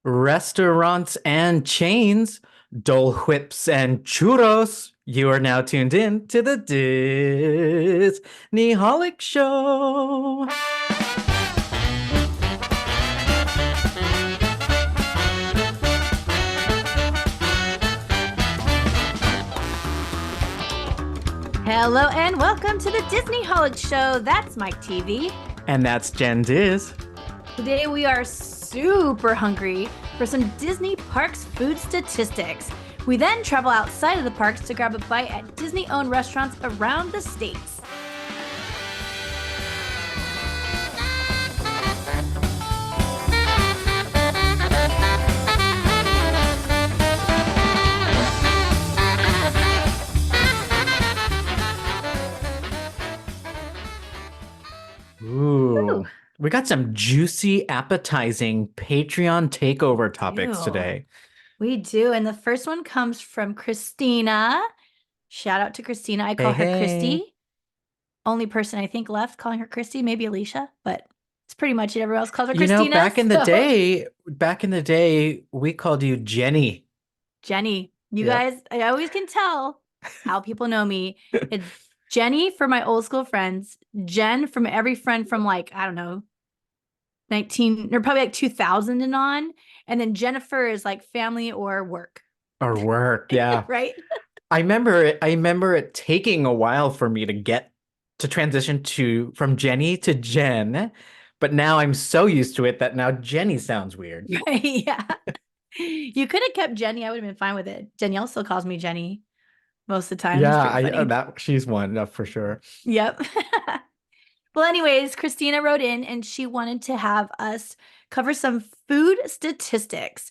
Restaurants and chains, Dole Whips and churros. You are now tuned in to the Disneyholic Show. Hello and welcome to the Disneyholic Show. That's Mike TV. And that's Jen Diz. Today we are super hungry for some Disney Parks food statistics. We then travel outside of the parks to grab a bite at Disney-owned restaurants around the states. Ooh, we got some juicy, appetizing Patreon takeover topics Ew. today. We do. And the first one comes from Christina. Shout out to Christina. I call her Hey. Christy. Only person I think left calling her Christy, maybe Alicia, but it's pretty much it. Everyone else calls her Christina. Back in the day, we called you Jenny. Jenny, you guys, I always can tell how people know me. It's Jenny for my old school friends, Jen from every friend from like, I don't know, 19 or probably like 2000 and on. And then Jennifer is like family or work. Or work, yeah. Right? I remember it taking a while for me to get to transition from Jenny to Jen, but now I'm so used to it that now Jenny sounds weird. Yeah. You could have kept Jenny. I would have been fine with it. Danielle still calls me Jenny most of the time. Yeah, she's one for sure. Yep. Well, anyways, Christina wrote in and she wanted to have us cover some food statistics.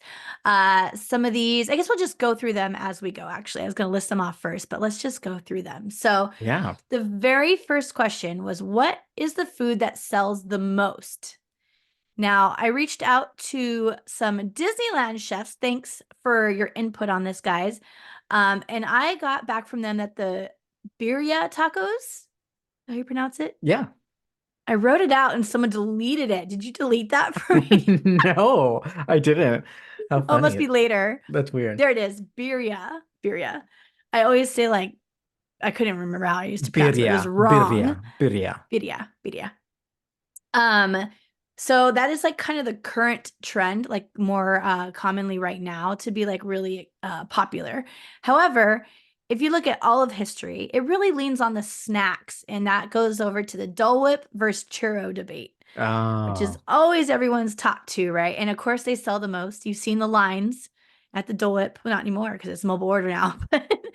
Some of these, I guess we'll just go through them as we go. Actually, I was going to list them off first, but let's just go through them. So, yeah, the very first question was, what is the food that sells the most? Now, I reached out to some Disneyland chefs. Thanks for your input on this, guys. And I got back from them that the birria tacos, how you pronounce it? yeah. I wrote it out and someone deleted it. Did you delete that for me? No, I didn't. How funny. Oh, it must be later. That's weird. There it is. Birria. Birria. I always say like, I couldn't remember how I used to pronounce it. It was wrong. Birria. Birria. So that is like kind of the current trend, like more commonly right now to be like really popular. However, if you look at all of history, it really leans on the snacks, and that goes over to the Dole Whip versus churro debate, which is always everyone's top two, right? And of course, they sell the most. You've seen the lines at the Dole Whip. Well, not anymore because it's mobile order now.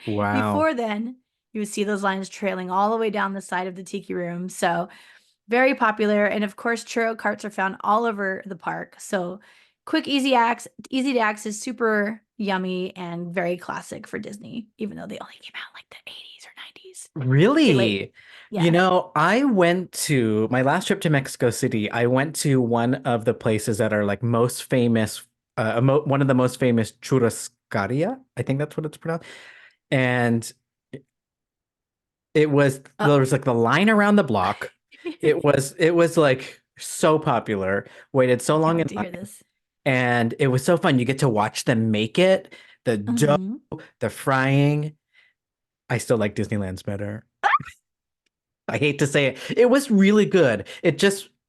Wow. Before then, you would see those lines trailing all the way down the side of the tiki room. So very popular. And of course, churro carts are found all over the park. So quick, easy to access, super yummy and very classic for Disney, even though they only came out like the 80s or 90s. Really? Yeah. I went to my last trip to Mexico City. I went to one of the places that are like most famous, one of the most famous churrascaria. I think that's what it's pronounced. And there was like the line around the block. It was like so popular. Waited so long in line. This. And it was so fun. You get to watch them make it, the dough, the frying. I still like Disneyland's better. I hate to say it. It was really good. It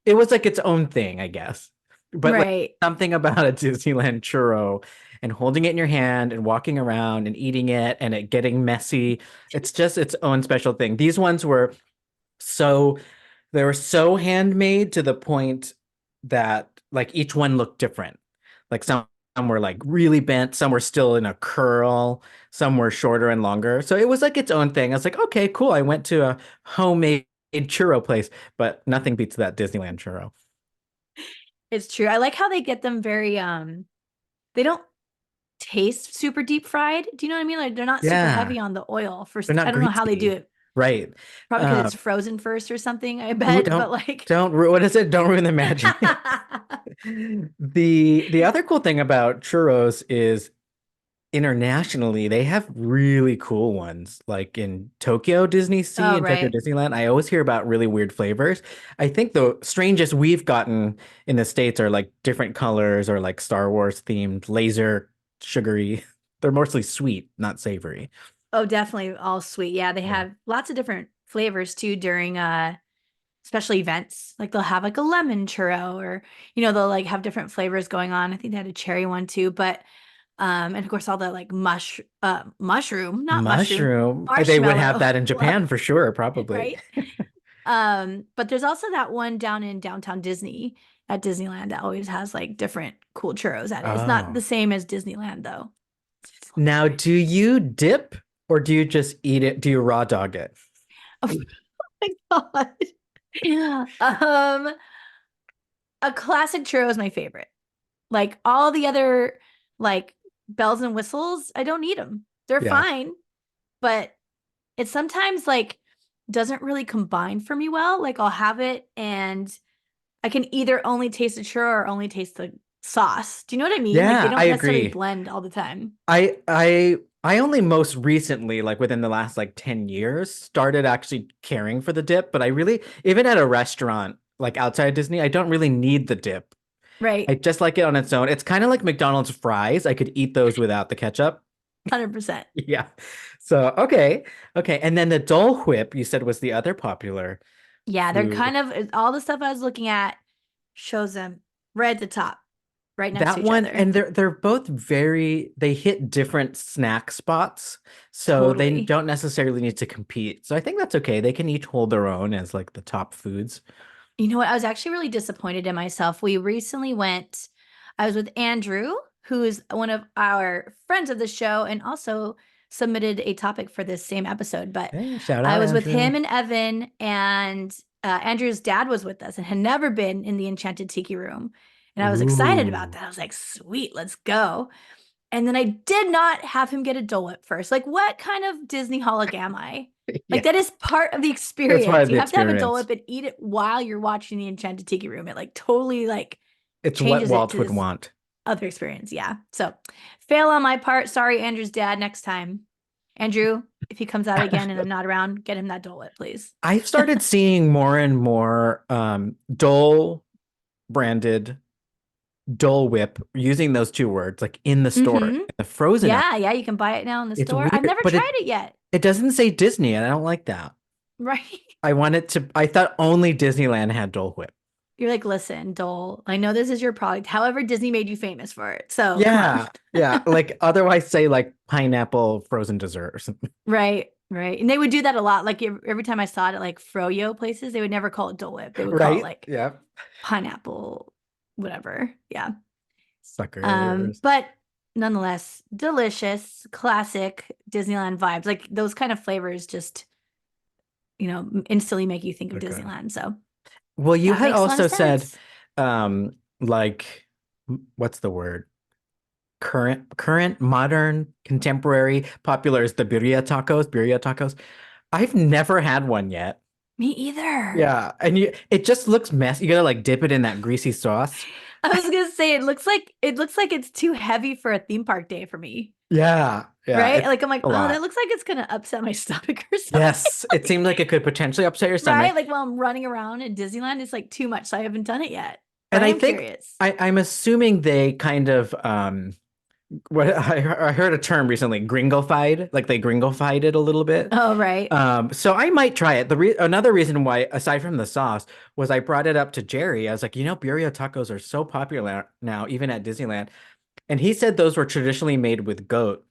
was like its own thing, I guess. But like something about a Disneyland churro and holding it in your hand and walking around and eating it and it getting messy. It's just its own special thing. These ones were they were so handmade to the point that like each one looked different. Like some were like really bent, some were still in a curl, some were shorter and longer. So it was like its own thing. I was like, okay, cool. I went to a homemade churro place, but nothing beats that Disneyland churro. It's true. I like how they get them very they don't taste super deep fried. Do you know what I mean? Like they're not super heavy on the oil. I don't know how they do it. Right. Probably because it's frozen first or something, I bet. But like, what is it? Don't ruin the magic. The other cool thing about churros is internationally, they have really cool ones. Like in Tokyo Disney Sea Oh, and Tokyo right. Disneyland, I always hear about really weird flavors. I think the strangest we've gotten in the States are like different colors or like Star Wars themed, laser, sugary. They're mostly sweet, not savory. Oh, definitely all sweet. Yeah, they Yeah. have lots of different flavors too during special events. Like they'll have like a lemon churro or they'll like have different flavors going on. I think they had a cherry one too, but and of course all the like mushroom, not mushroom, Mushroom. They would have marshmallow that in fluff, Japan for sure, probably. right? But there's also that one down in downtown Disney at Disneyland that always has like different cool churros at it. It's not the Oh. same as Disneyland though. It's a little Now, different. do you dip or do you just eat it? Do you raw dog it? Oh my God. A classic churro is my favorite. Like all the other like bells and whistles, I don't need them. They're Yeah. fine, but it sometimes like doesn't really combine for me well. Like I'll have it and I can either only taste the churro or only taste the sauce. Do you know what I mean? Like they Yeah, I don't necessarily agree. blend all the time. I only most recently, like within the last like 10 years, started actually caring for the dip, but I really, even at a restaurant like outside Disney, I don't really need the dip. Right. I just like it on its own. It's kind of like McDonald's fries. I could eat those without the ketchup. 100%. Yeah. So, okay. Okay. And then the Dole Whip, you said was the other popular Yeah, they're food. kind of all the stuff I was looking at shows them right at the top, right next to That each one, other. and they're both very, they hit different snack spots, so they Totally. don't necessarily need to compete. So I think that's okay. They can each hold their own as like the top foods. You know what? I was actually really disappointed in myself. We recently went, I was with Andrew, who's one of our friends of the show and also submitted a topic for this same episode. But Hey, shout I out, was with Andrew. him and Evan, and Andrew's dad was with us and had never been in the Enchanted Tiki Room. And I was excited about Ooh. that. I was like, sweet, let's go. And then I did not have him get a Dole Whip first. Like, what kind of Disney holic am I? Like, Yeah, that is part of the that's part experience. of the You have to have a Dole experience. Whip and eat it while you're watching the Enchanted Tiki Room. It like totally like It's what changes it Walt to would this want. other experience. Yeah. So fail on my part. Sorry, Andrew's dad. Next time, Andrew, if he comes out again and I'm not around, get him that Dole Whip, please. I've started seeing more and more Dole branded Dole Whip using those two words like in the store, Mm-hmm. in the frozen aisle. Yeah, yeah, you can buy it now in the It's store. I've weird, never but tried it yet. it doesn't say Disney, and I don't like that. Right. I wanted to. I thought only Disneyland had Dole Whip. You're like, listen, Dole, I know this is your product. However, Disney made you famous for it. So come on. Yeah, yeah. Like otherwise, say like pineapple frozen dessert or something. Right, right. And they would do that a lot. Like every time I saw it at like Froyo places, they would never call it Dole Whip. They would call it Right? like Yeah. pineapple, whatever. Yeah. Suckers. But nonetheless, delicious, classic Disneyland vibes. Like those kind of flavors just, instantly make you think of Okay. Disneyland. So Well, you that had makes a lot of also said, sense. like, what's the word? Current, modern, contemporary, popular is the birria tacos. Birria tacos. I've never had one yet. Me either. Yeah, and it just looks messy. You gotta like dip it in that greasy sauce. I was gonna say it looks like it's too heavy for a theme park day for me. Yeah, yeah, Right? it's Like I'm like, a oh, that lot. looks like it's gonna upset my stomach or something. Yes, it seems like it could potentially upset your Right? stomach. Like while I'm running around in Disneyland, it's like too much. So I haven't done it yet. But And I I am think curious. I'm assuming they kind of what I heard a term recently, gringofied, like they gringofied it a little bit. Oh, right. So I might try it. Another reason why, aside from the sauce, was I brought it up to Jerry. I was like, birria tacos are so popular now, even at Disneyland. And he said those were traditionally made with goat.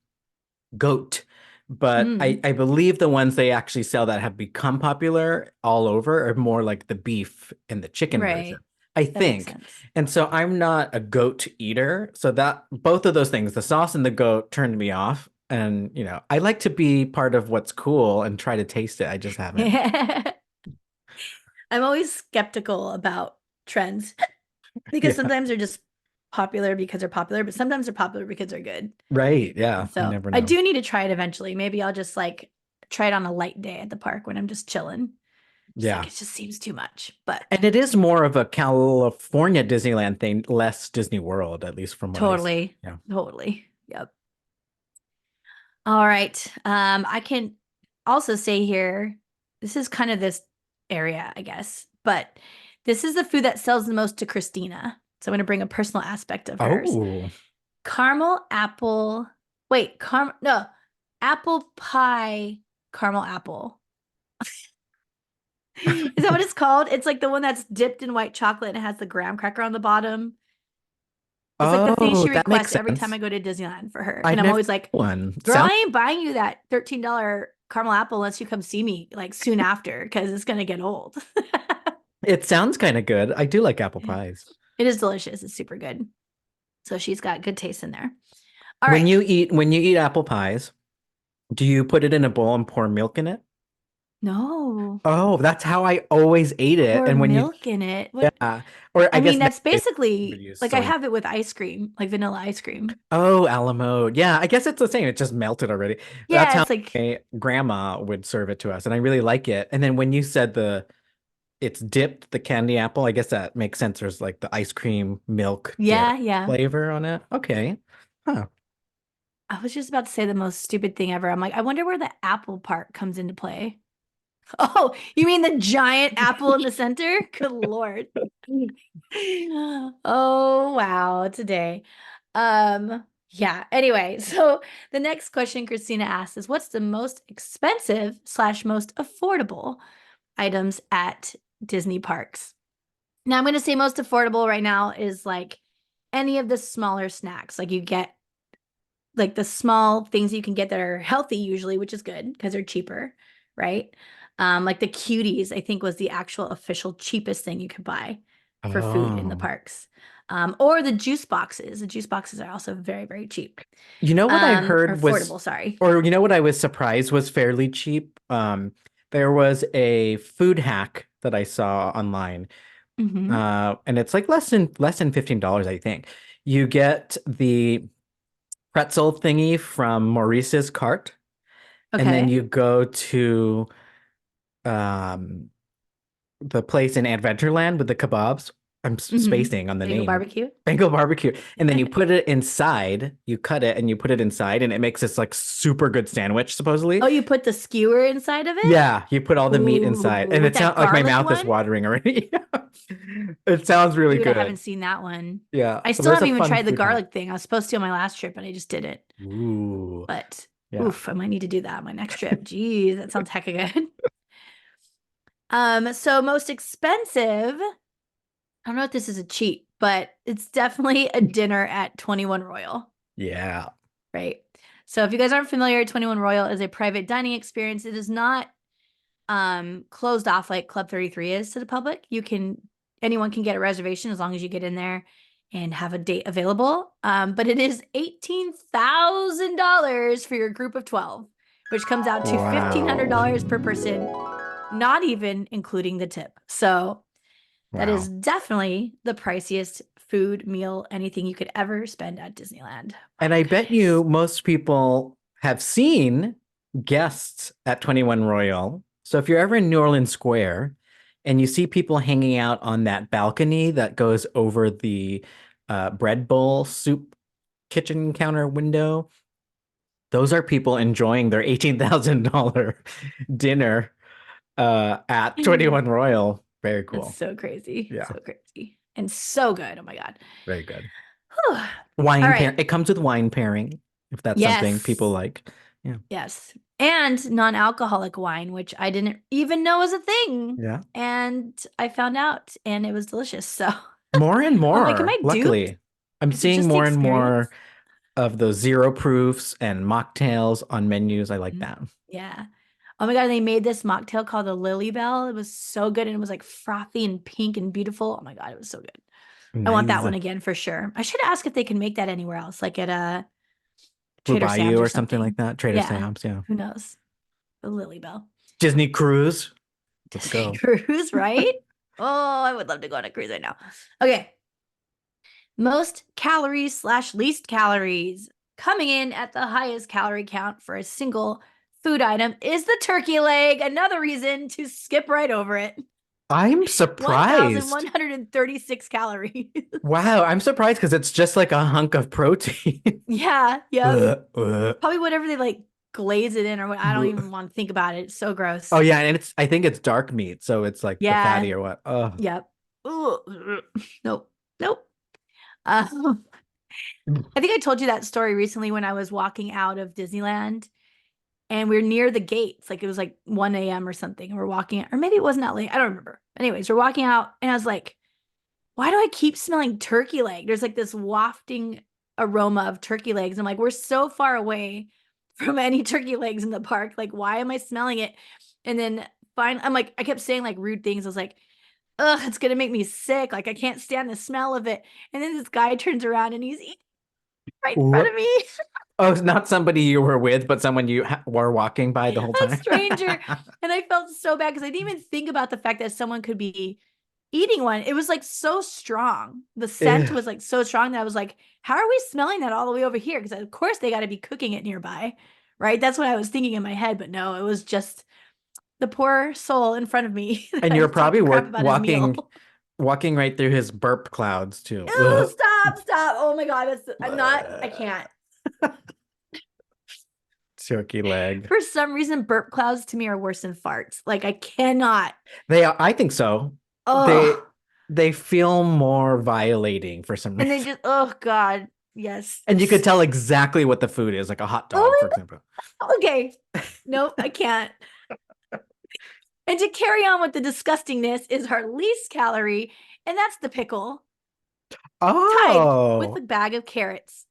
But Mm, I believe the ones they actually sell that have become popular all over are more like the beef and the chicken version, right. I That makes think. sense. And so I'm not a goat eater. So that both of those things, the sauce and the goat, turned me off. And, I like to be part of what's cool and try to taste it. I just haven't. I'm always skeptical about trends because Yeah. sometimes they're just popular because they're popular, but sometimes they're popular because they're good. Right. Yeah. And You so never I know. do need to try it eventually. Maybe I'll just like try it on a light day at the park when I'm just chilling. Just like Yeah. it just seems too much. But And it is more of a California Disneyland thing, less Disney World, at least from what I see. totally, Yeah. totally. Yep. All right. I can also say here, this is kind of this area, I guess, but this is the food that sells the most to Christina. So I'm going to bring a personal aspect of hers. Oh, Caramel apple. Wait, no, apple pie caramel apple. Is that what it's called? It's like the one that's dipped in white chocolate and has the graham cracker on the bottom. It's like the thing oh, she that makes requests every time sense. I go to Disneyland for her. I've And I'm never always like, had one. girl, I Sounds ain't buying you that $13 caramel apple unless you come see me like soon after because it's gonna get old. it sounds kind of good. I do like apple pies. It is delicious. It's super good. So she's got good taste in there. All When right. you eat apple pies, do you put it in a bowl and pour milk in it? No, Oh, that's how I always ate it. pour And when you milk in it. What? yeah, or I I mean, guess that's nowadays we basically use like I soy milk. have it with ice cream, like vanilla ice cream. Oh, a la mode. Yeah, I guess it's the same. It's just melted already. That's Yeah, how it's like, my grandma would serve it to us, and I really like it. And then when you said it's dipped the candy apple, I guess that makes sense. There's like the ice cream milk dip yeah, yeah. flavor on it. Okay. Huh. I was just about to say the most stupid thing ever. I'm like, I wonder where the apple part comes into play. Oh, you mean the giant apple in the center? Good Lord. Oh, wow, today. Yeah, anyway, so the next question Christina asked is what's the most expensive slash most affordable items at Disney parks? Now I'm going to say most affordable right now is like any of the smaller snacks. Like you get like the small things you can get that are healthy usually, which is good because they're cheaper, right? Like the cuties, I think was the actual official cheapest thing you could buy for food in the Oh. parks. Or the juice boxes. The juice boxes are also very, very cheap. You know what I Or heard was, affordable, sorry. or you know what I was surprised was fairly cheap? There was a food hack that I saw online. Hmm. And it's like less than $15, I think. You get the pretzel thingy from Maurice's cart, and then Okay. you go to um the place in Adventureland with the kebabs. I'm Hmm. spacing on the Bagel name. barbecue. Bengal barbecue. And then you put it inside, you cut it and you put it inside, and it makes this like super good sandwich, supposedly. Oh, you put the skewer inside of it? Yeah, you put all the meat inside. Ooh, And with it that sounds like my garlic mouth is one? watering already. It sounds really Dude, I haven't good. seen that one. Yeah. I So still there's a haven't even fun tried the food hack. garlic thing. I was supposed to on my last trip, and I just didn't. Ooh. But Yeah. oof, I might need to do that on my next trip. Jeez, that sounds hecka good. So most expensive, I don't know if this is a cheat, but it's definitely a dinner at 21 Royal, Yeah. right? So if you guys aren't familiar, 21 Royal is a private dining experience. It is not closed off like Club 33 is to the public. Anyone can get a reservation as long as you get in there and have a date available. But it is $18,000 for your group of 12, which comes out to Wow. $1,500 per person, not even including the tip. So that is Wow. definitely the priciest food, meal, anything you could ever spend at Disneyland. Oh And my I bet you goodness. most people have seen guests at 21 Royal. So if you're ever in New Orleans Square and you see people hanging out on that balcony that goes over the bread bowl soup kitchen counter window, those are people enjoying their $18,000 dinner at 21 Royal. Very That's cool. so crazy. Yeah, So crazy. And so good. Oh my God. very good. Whew. All Wine pair. right. It comes with wine pairing if that's something people Yes. like. Yeah. Yes. And non-alcoholic wine, which I didn't even know was a thing. Yeah. And I found out and it was delicious. So More and I'm like, am more, I duped? luckily. I'm Is it seeing just the more and more experience? of those zero proofs and mocktails on menus. I like Mhm. that. Yeah. Oh my God. They made this mocktail called the Lily Bell. It was so good. And it was like frothy and pink and beautiful. Oh my God. It was so good. I want that Nice. one again for sure. I should ask if they can make that anywhere else, like at a Blue Trader Bayou Sam's or or something like something. that. Trader Yeah. Sam's, yeah. Who knows? The Lily Bell. Disney Cruise. Let's Disney go. cruise, right? Oh, I would love to go on a cruise right now. Okay. Most calories slash least calories. Coming in at the highest calorie count for a single food item is the turkey leg. Another reason to skip right over it. I'm surprised. 1,136 calories. Wow, I'm surprised because it's just like a hunk of protein. Yeah, yep. Ugh, ugh. Probably whatever they like glaze it in or what. I don't even want to think about it. It's so Oh gross. yeah, and I think it's dark meat, so it's like the Yeah. fatty or what. Oh. Yep. Ugh. Nope. Nope. Um, I think I told you that story recently when I was walking out of Disneyland and we are near the gates. Like it was like 1 a.m. or something. And we're walking, or maybe it wasn't that late. I don't remember. Anyways, we're walking out and I was like, why do I keep smelling turkey leg? There's like this wafting aroma of turkey legs. I'm like, we're so far away from any turkey legs in the park. Like, why am I smelling it? And then I'm like, I kept saying like rude things. I was like, ugh, it's gonna make me sick. Like, I can't stand the smell of it. And then this guy turns around and he's eating right in front What? of me. Oh, it's not somebody you were with, but someone you were walking by the whole A time. stranger. And I felt so bad because I didn't even think about the fact that someone could be eating one. It was like so strong. The scent Ew. was like so strong that I was like, how are we smelling that all the way over here? Because of course they got to be cooking it nearby, right? That's what I was thinking in my head. But no, it was just the poor soul in front of me that And I you're was probably talking crap about his meal. walking right through his burp clouds too. Ew, Ugh. stop, stop. Oh my God. I'm not, I can't. Turkey leg. For some reason, burp clouds to me are worse than farts. Like I cannot. They are, I think so. They Oh, they feel more violating for some and they reason. just, oh God. Yes. And you could It's, tell exactly what the food is, like a hot dog, for oh example. my God. Okay. Nope, I can't. And to carry on with the disgustingness is our least calorie, and that's the pickle, tied with a Oh, bag of carrots.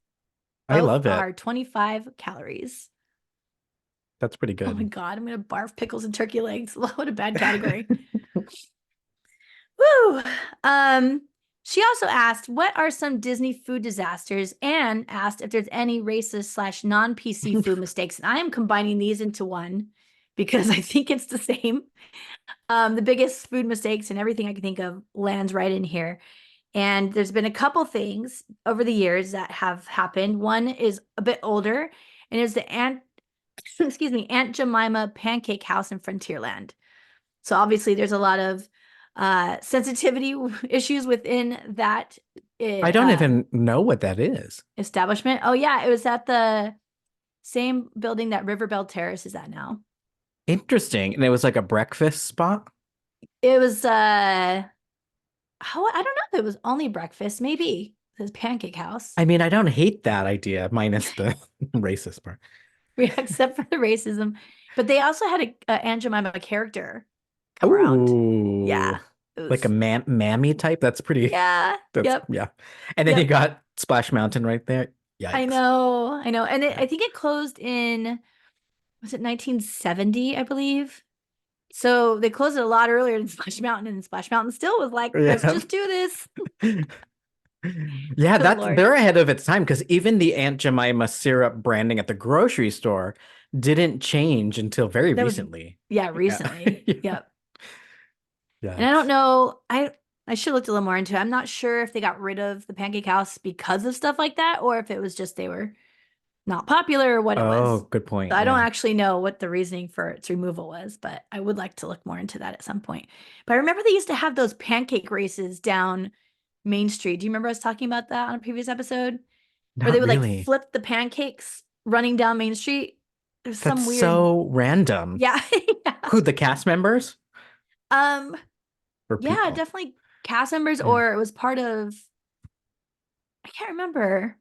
I Both love it. are 25 calories. That's pretty Oh my good. God, I'm going to barf pickles and turkey legs. What a bad category. Woo. Um, she also asked, what are some Disney food disasters? And asked if there's any racist slash non-PC food mistakes. And I am combining these into one because I think it's the same. The biggest food mistakes and everything I can think of lands right in here. And there's been a couple things over the years that have happened. One is a bit older, and it's the excuse me, Aunt Jemima Pancake House in Frontierland. So obviously, there's a lot of sensitivity issues within that I don't uh, even know what that is. establishment. Oh yeah, it was at the same building that Riverbell Terrace is at now. Interesting. And it was like a breakfast spot? It was oh, I don't know if it was only breakfast, maybe. It says Pancake House. I mean, I don't hate that idea, minus the racist part. Except for the racism. But they also had a Aunt Jemima character come around. Ooh, Yeah, it like a was. mammy type. That's pretty. Yeah, That's yep, yeah. And then you yep. got Splash Mountain right there. Yikes. I know, and Yeah. I think it closed in was it 1970, I believe. So they closed it a lot earlier than Splash Mountain, and Splash Mountain still was like, let's Yeah. just do this. Yeah, Good that's Lord, they're ahead of its time because even the Aunt Jemima syrup branding at the grocery store didn't change until very that was recently. yeah, Yeah. recently. Yeah. Yep. And I don't Yikes. know. I should look a little more into it. I'm not sure if they got rid of the Pancake House because of stuff like that, or if it was just they were not popular or what it Oh, was. good So point. I don't Yeah. actually know what the reasoning for its removal was, but I would like to look more into that at some point. But I remember they used to have those pancake races down Main Street. Do you remember us talking about that on a previous episode? Where they Not would like really. flip the pancakes running down Main Street? There's That's some weird, so random. yeah, yeah. Who, the cast members Um, or yeah, people? definitely cast members, Yeah. or it was part of, I can't remember.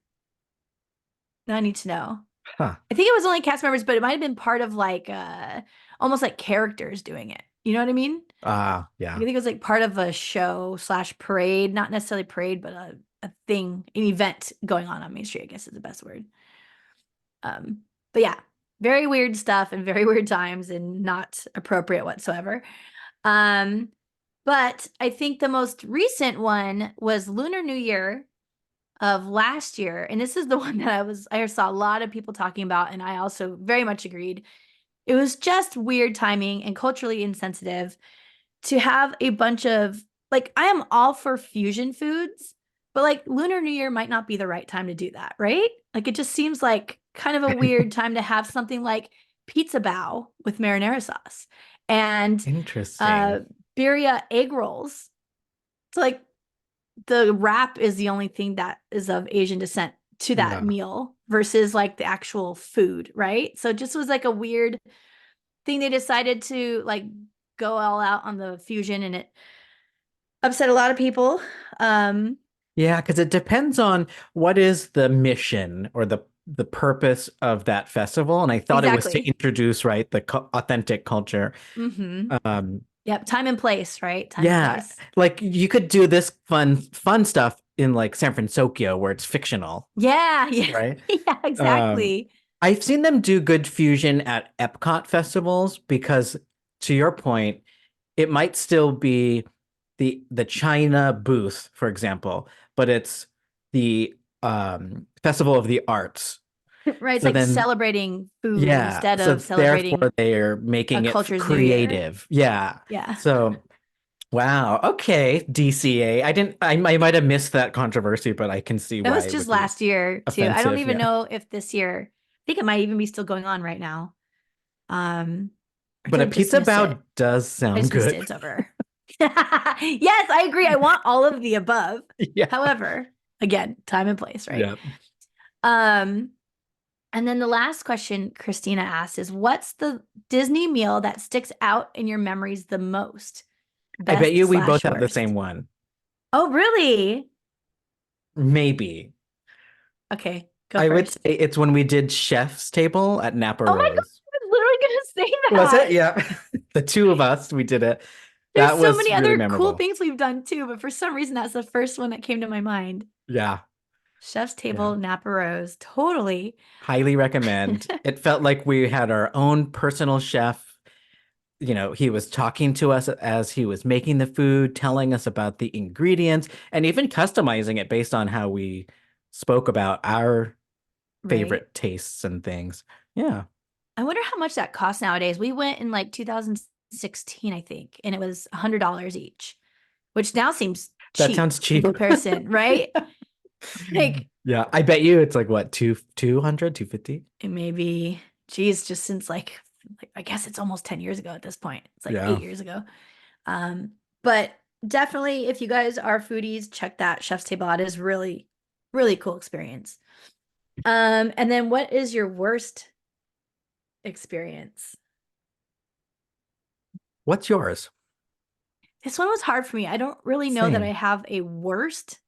Now I need to know. Huh. I think it was only cast members, but it might have been part of like almost like characters doing it. You know what I mean? Ah, I yeah. think it was like part of a show slash parade, not necessarily parade, but a thing, an event going on Main Street, I guess is the best word. But yeah, very weird stuff and very weird times and not appropriate whatsoever. Um, but I think the most recent one was Lunar New Year of last year. And this is the one that I saw a lot of people talking about, and I also very much agreed. It was just weird timing and culturally insensitive to have a bunch of like I am all for fusion foods, but like Lunar New Year might not be the right time to do that, right? Like it just seems like kind of a weird time to have something like pizza bao with marinara sauce and Interesting. uh birria egg rolls. It's like the wrap is the only thing that is of Asian descent to that Yeah. meal versus like the actual food, right? So it just was like a weird thing they decided to like go all out on the fusion and it upset a lot of people. Um, Yeah, because it depends on what is the mission or the purpose of that festival. And I thought it was to exactly. introduce, right, the authentic culture. Mm-hmm. Um, Yep. Time and place, right? Time and yeah, place. like you could do this fun stuff in like San Francisco where it's fictional, Yeah. Yeah. right? Yeah, Um, exactly. I've seen them do good fusion at Epcot festivals because, to your point, it might still be the China booth, for example, but it's the Festival of the Arts. Right. It's So like then, celebrating food yeah, instead so of therefore celebrating they're a making it culture's new year. creative. Yeah. Yeah. So wow, okay, DCA. I might have missed that controversy, but I can see It why was it just would be last year too. I don't offensive. even Yeah. know if this year, I think it might even be still going on right now. Um, I But a didn't pizza dismiss it. bao does I sound dismissed it. good. It's over. Yes, I agree. I want all of the above. Yeah. However, again, time and place, right? Yeah. Um, and then the last question Christina asked is what's the Disney meal that sticks out in your memories the most? I bet Best you we both slash have the worst. same one. Oh, really? Maybe. Okay, go I would first. say it's when we did Chef's Table at Napa Oh my God, Rose. I was literally gonna say Was it? that. Yeah. The two of us, we did it. There's That so was many really other cool memorable. things we've done too, but for some reason that's the first one that came to my mind. Yeah. Chef's Yeah. Table, Napa Rose. Totally. Highly recommend. It felt like we had our own personal chef. You know, he was talking to us as he was making the food, telling us about the ingredients, and even customizing it based on how we spoke about our Right. favorite tastes and things. Yeah, I wonder how much that costs nowadays. We went in like 2016, I think, and it was $100 each, which now seems that cheap sounds in cheap. comparison, right? Like Yeah, I bet you it's like what, 200, 250? it may be, geez, just since like I guess it's almost 10 years ago at this point. It's like Yeah. 8 years ago. But definitely if you guys are foodies, check that Chef's Table out. It is really, really cool experience. And then what is your worst experience? What's yours? This one was hard for me. I don't really know that I Same. have a worst.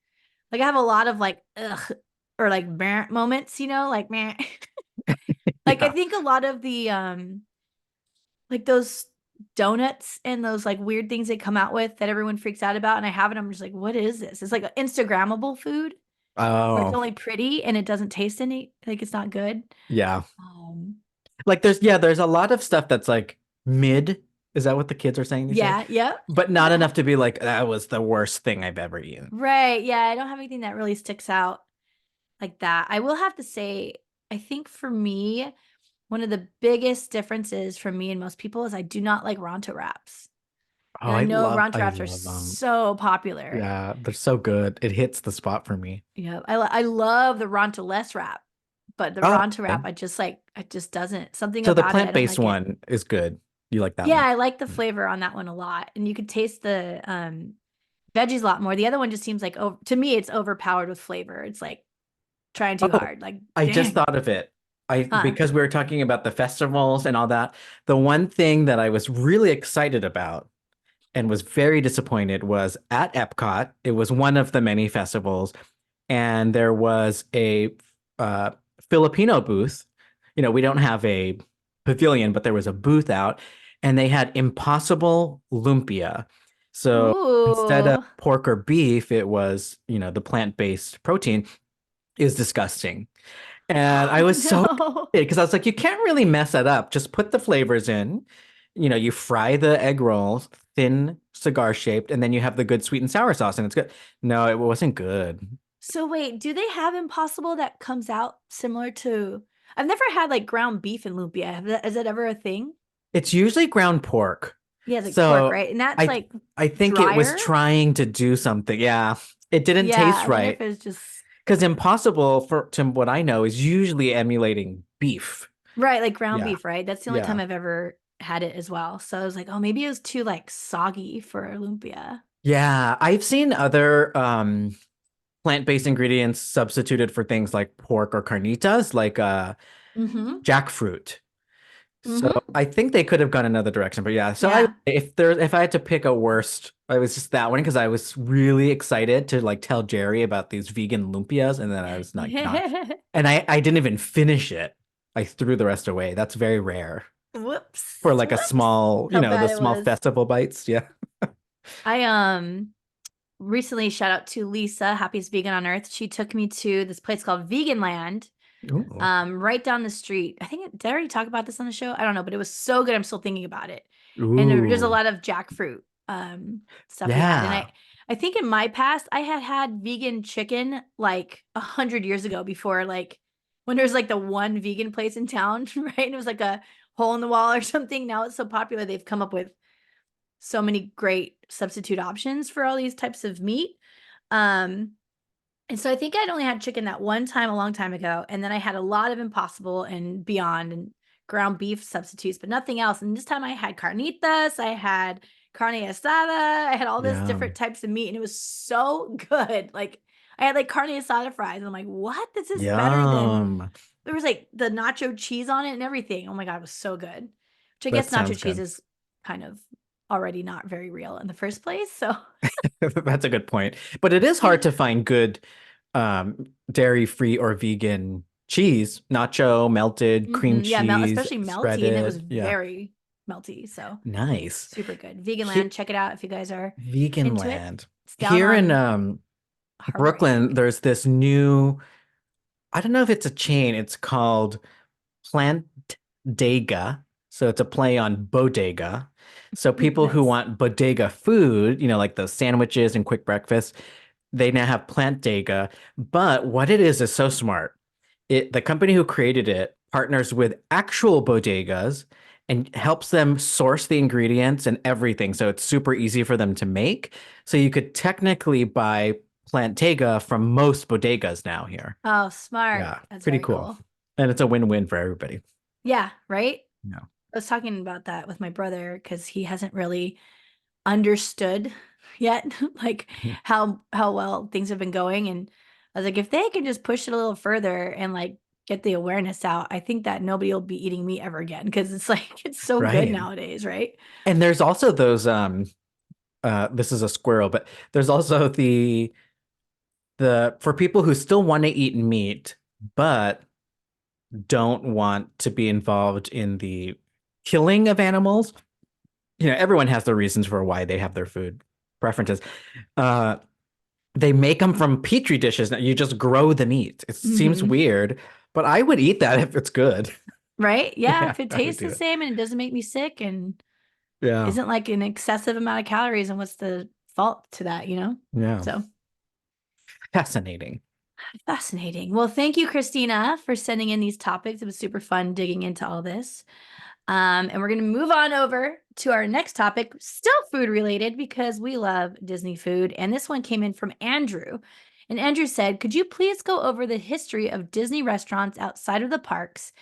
Like I have a lot of like ugh or like meh moments, like meh. Like I Yeah. think a lot of the like those donuts and those like weird things they come out with that everyone freaks out about and I have it, I'm just like, what is this? It's like a Instagrammable food where it's Oh, only pretty and it doesn't taste any like it's not good. yeah. Um Like there's a lot of stuff that's like mid. Is that what the kids are saying these days? yeah, yep. But not enough to be like, that was the worst thing I've ever eaten. Right. Yeah, I don't have anything that really sticks out like that. I will have to say, I think for me, one of the biggest differences from me and most people is I do not like Ronto wraps. Oh, And I know I Ronto wraps are love them. so popular. Yeah, they're so good. It hits the spot for me. Yeah, I love the Ronto less wrap, but the Oh, Ronto okay. wrap, I just doesn't something So the about it. I don't plant-based like it. one is good. You like that Yeah, one? I like the flavor on that one a lot, and you could taste the veggies a lot more. The other one just seems like to me it's overpowered with flavor. It's like trying too Oh, hard. Like, I just dang. thought of it. I Huh. because we were talking about the festivals and all that. The one thing that I was really excited about and was very disappointed was at Epcot. It was one of the many festivals, and there was a uh, Filipino booth. You know, we don't have a pavilion, but there was a booth out, and they had Impossible Lumpia. So instead of Ooh. pork or beef, it was, the plant-based protein. Is disgusting. And I Oh was so no. because I was like, you can't really mess that up. Just put the flavors in. You fry the egg rolls, thin cigar shaped, and then you have the good sweet and sour sauce, and it's good. No, it wasn't good. So wait, do they have Impossible that comes out similar to? I've never had like ground beef in lumpia. Is that ever a thing? It's usually ground pork. Yeah, it's like pork, So right? And that's I like I think it was drier. trying to do something. Yeah. It didn't Yeah, taste I wonder if right. it's just Because Impossible, for to what I know, is usually emulating beef. right, like ground Yeah. beef, right? That's the only time Yeah. I've ever had it as well. So I was like, oh, maybe it was too like soggy for lumpia. Yeah. I've seen other plant-based ingredients substituted for things like pork or carnitas, like Mm-hmm. jackfruit. So Mm-hmm. I think they could have gone another direction, but yeah. So I Yeah. if I had to pick a worst, I was just that one because I was really excited to like tell Jerry about these vegan lumpias, and then I was not, and I didn't even finish it. I threw the rest away. That's very rare for Whoops. like a Whoops. small, How the bad it small was. festival bites. Yeah. I recently shout out to Lisa, happiest vegan on earth. She took me to this place called Vegan Land, Ooh. right down the street. I think did I already talk about this on the show? I don't know, but it was so good. I'm still thinking about it. And there's a Ooh. lot of jackfruit stuff we had. And Yeah. I think in my past I had vegan chicken like 100 years ago before like when there's like the one vegan place in town, right? And it was like a hole in the wall or something. Now it's so popular they've come up with so many great substitute options for all these types of meat. Um, and so I think I'd only had chicken that one time a long time ago. And then I had a lot of Impossible and Beyond and ground beef substitutes, but nothing else. And this time I had carnitas, I had carne asada, I had all this Yeah. different types of meat, and it was so good. Like I had like carne asada fries. And I'm like, what? This is better than Yum. there was like the nacho cheese on it and everything. Oh my God, it was so good. Which I That guess nacho sounds cheese good. is kind of already not very real in the first place. So That's a good point. But it is hard to find good dairy-free or vegan cheese, nacho, melted, cream Yeah, cheese, especially melty, and it was shredded. Yeah. very melty. So Nice. super good. Vegan Here, Land, check it out if you guys are vegan into it. land. It's down Here in on Harbor Brooklyn, Alley. there's this new, I don't know if it's a chain. It's called Plant Dega. So it's a play on bodega. So people who Nice. want bodega food, like those sandwiches and quick breakfast, they now have Plant Dega. But what it is so smart. The company who created it partners with actual bodegas and helps them source the ingredients and everything. So it's super easy for them to make. So you could technically buy Plantega from most bodegas now here. Oh, smart. Yeah, That's pretty very cool. cool. And it's a win-win for everybody. Yeah, right? Yeah. I was talking about that with my brother because he hasn't really understood yet like how well things have been going. And I was like, if they can just push it a little further and like get the awareness out, I think that nobody will be eating meat ever again because it's like it's so good Right. nowadays, right? And there's also those this is a squirrel, but there's also the for people who still want to eat meat, but don't want to be involved in the killing of animals. Everyone has their reasons for why they have their food preferences. Uh, they make them from petri dishes. Now you just grow the meat. It seems Hmm. weird, but I would eat that if it's good. Right? Yeah, Yeah, if it I would tastes do the it. same and it doesn't make me sick and Yeah, isn't like an excessive amount of calories, and what's the fault to that? yeah. So Fascinating. fascinating. Well, thank you, Christina, for sending in these topics. It was super fun digging into all this. And we're going to move on over to our next topic, still food related because we love Disney food. And this one came in from Andrew. And Andrew said, could you please go over the history of Disney restaurants outside of the parks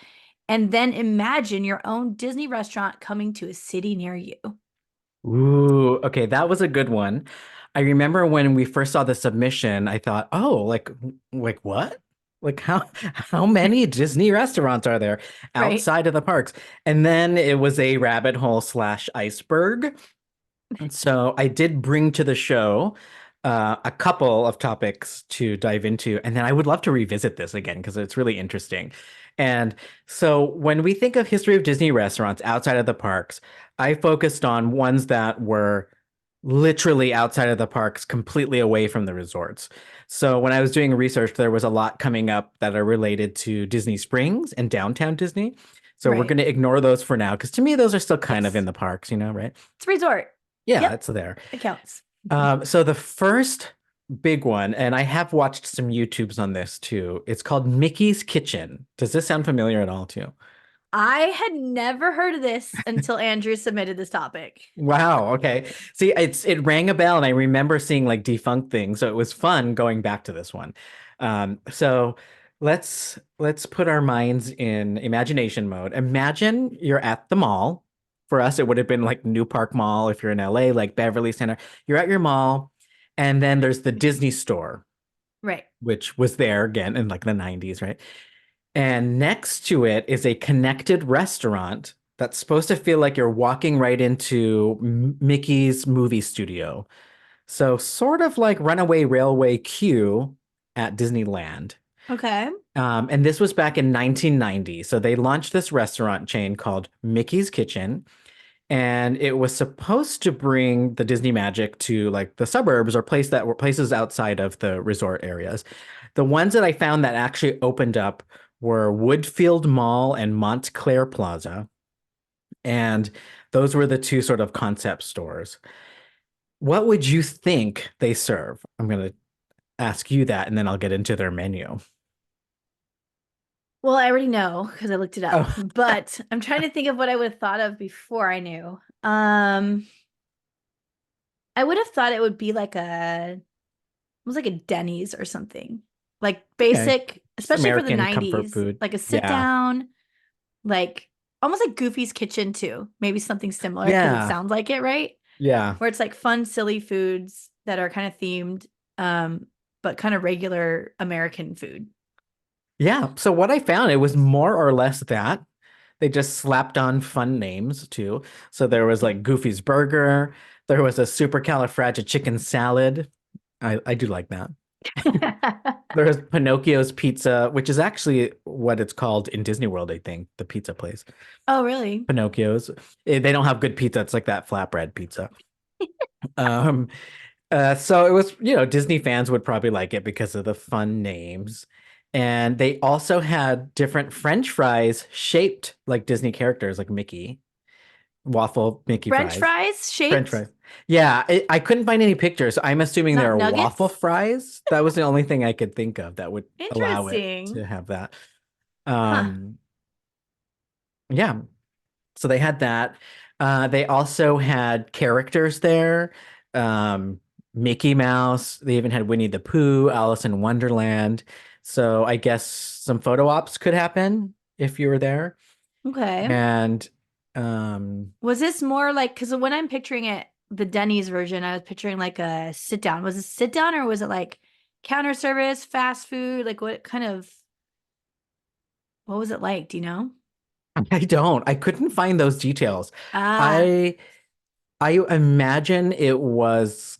and then imagine your own Disney restaurant coming to a city near you? Ooh, okay, that was a good one. I remember when we first saw the submission, I thought, oh, like what? Like how many Disney restaurants are there Right. outside of the parks? And then it was a rabbit hole slash iceberg. And so I did bring to the show a couple of topics to dive into, and then I would love to revisit this again because it's really interesting. And so when we think of history of Disney restaurants outside of the parks, I focused on ones that were literally outside of the parks, completely away from the resorts. So when I was doing research, there was a lot coming up that are related to Disney Springs and downtown Disney. So we're Right. going to ignore those for now because to me, those are still kind of in Yes. the parks, right? It's a resort. Yeah, Yep. it's there. It counts. So the first big one, and I have watched some YouTubes on this too. It's called Mickey's Kitchen. Does this sound familiar at all to you? I had never heard of this until Andrew submitted this topic. Wow. Okay. See, it rang a bell, and I remember seeing like defunct things, so it was fun going back to this one. So let's put our minds in imagination mode. Imagine you're at the mall. For us, it would have been like New Park Mall if you're in LA, like Beverly Center. You're at your mall, and then there's the Disney store. Right. which was there again in like the 90s, right? And next to it is a connected restaurant that's supposed to feel like you're walking right into Mickey's movie studio. So sort of like Runaway Railway Q at Disneyland. Okay. And this was back in 1990. So they launched this restaurant chain called Mickey's Kitchen, and it was supposed to bring the Disney magic to like the suburbs or places outside of the resort areas. The ones that I found that actually opened up were Woodfield Mall and Montclair Plaza, and those were the two sort of concept stores. What would you think they serve? I'm going to ask you that, and then I'll get into their menu. Well, I already know because I looked it up, Oh, but I'm trying to think of what I would have thought of before I knew. I would have thought it would be like almost like a Denny's or something. Like okay. basic, Just especially for the American comfort 90s, food. like a sit Yeah. down, like almost like Goofy's Kitchen too. Maybe something similar because it Yeah. sounds like it, right? Yeah. Where it's like fun, silly foods that are kind of themed, um, but kind of regular American food. Yeah. So what I found, it was more or less that. They just slapped on fun names too. So there was like Goofy's Burger. There was a supercalifragilistic chicken salad. I do like that. There was Pinocchio's Pizza, which is actually what it's called in Disney World, I think, the pizza place. Oh, really? Pinocchio's. They don't have good pizza. It's like that flatbread pizza. Um, so it was, Disney fans would probably like it because of the fun names. And they also had different French fries shaped like Disney characters, like Mickey, waffle Mickey French fries, fries French shaped, fries. Yeah, I couldn't find any pictures. So I'm assuming not they're waffle nuggets. fries. That was the only thing I could think of that would allow it Interesting. to have that. Huh. Um, yeah, so they had that. They also had characters there. Um, Mickey Mouse. They even had Winnie the Pooh, Alice in Wonderland. So I guess some photo ops could happen if you were there. Okay. And um, Was this more like, because when I'm picturing it, the Denny's version, I was picturing like a sit down. Was it sit down or was it like counter service, fast food? Like what was it like? Do you know? I don't. I couldn't find those details. Ah, I I imagine it was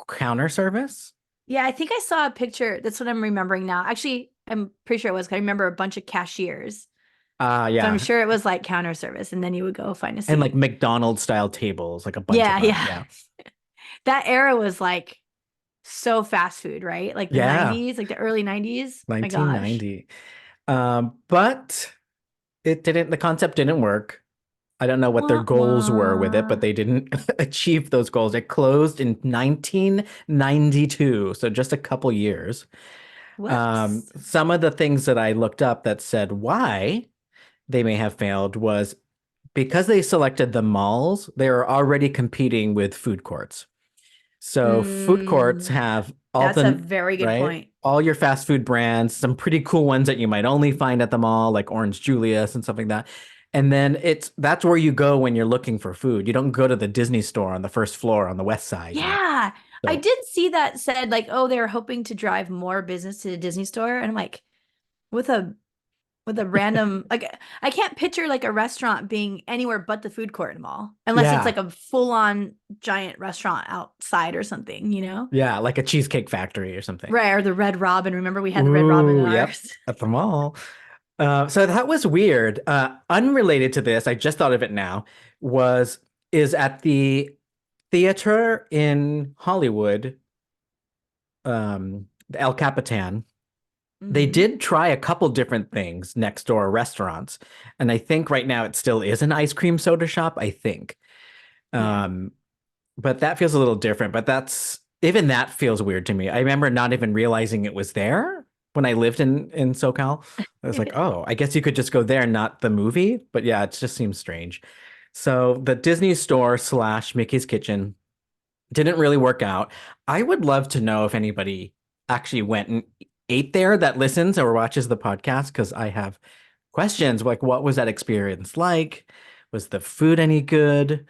counter service. yeah, I think I saw a picture. That's what I'm remembering now. Actually, I'm pretty sure it was 'cause I remember a bunch of cashiers. So I'm Yeah. sure it was like counter service, and then you would go find a And like seat. McDonald's style tables, like a bunch of Yeah, them. yeah. Yeah. That era was like so fast food, right? Like the Yeah. 90s, like the early 90s. My gosh. 1990. But the concept didn't work. I don't know what their Wah, goals were with it, but wah. they didn't achieve those goals. It closed in 1992, so just a couple years. Whoops. Some of the things that I looked up that said why they may have failed was because they selected the malls, they are already competing with food courts. So food courts Mm, have that's a very good right? point. All your fast food brands, some pretty cool ones that you might only find at the mall, like Orange Julius and stuff like that. And then that's where you go when you're looking for food. You don't go to the Disney store on the first floor on the west side. Yeah. I So did see that said like, oh, they're hoping to drive more business to the Disney store. And I'm like, with a random like I can't picture like a restaurant being anywhere but the food court in the mall. Unless it's yeah, like a full-on giant restaurant outside or something, you know? yeah, like a Cheesecake Factory or something. Right. Or the Red Robin. Remember we had the Red Robin in Ooh, yep, ours. at the mall. So that was weird. Unrelated to this, I just thought of it now, was is at the theater in Hollywood, the El Capitan. They Hmm. did try a couple different things next door restaurants, and I think right now it still is an ice cream soda shop, I think. Yeah. Um, but that feels a little different. But that's even that feels weird to me. I remember not even realizing it was there when I lived in SoCal. I was like, oh, I guess you could just go there, not the movie. But yeah, it just seems strange. So the Disney store slash Mickey's Kitchen didn't really work out. I would love to know if anybody actually went and ate there that listens or watches the podcast because I have questions like, what was that experience like? Was the food any good?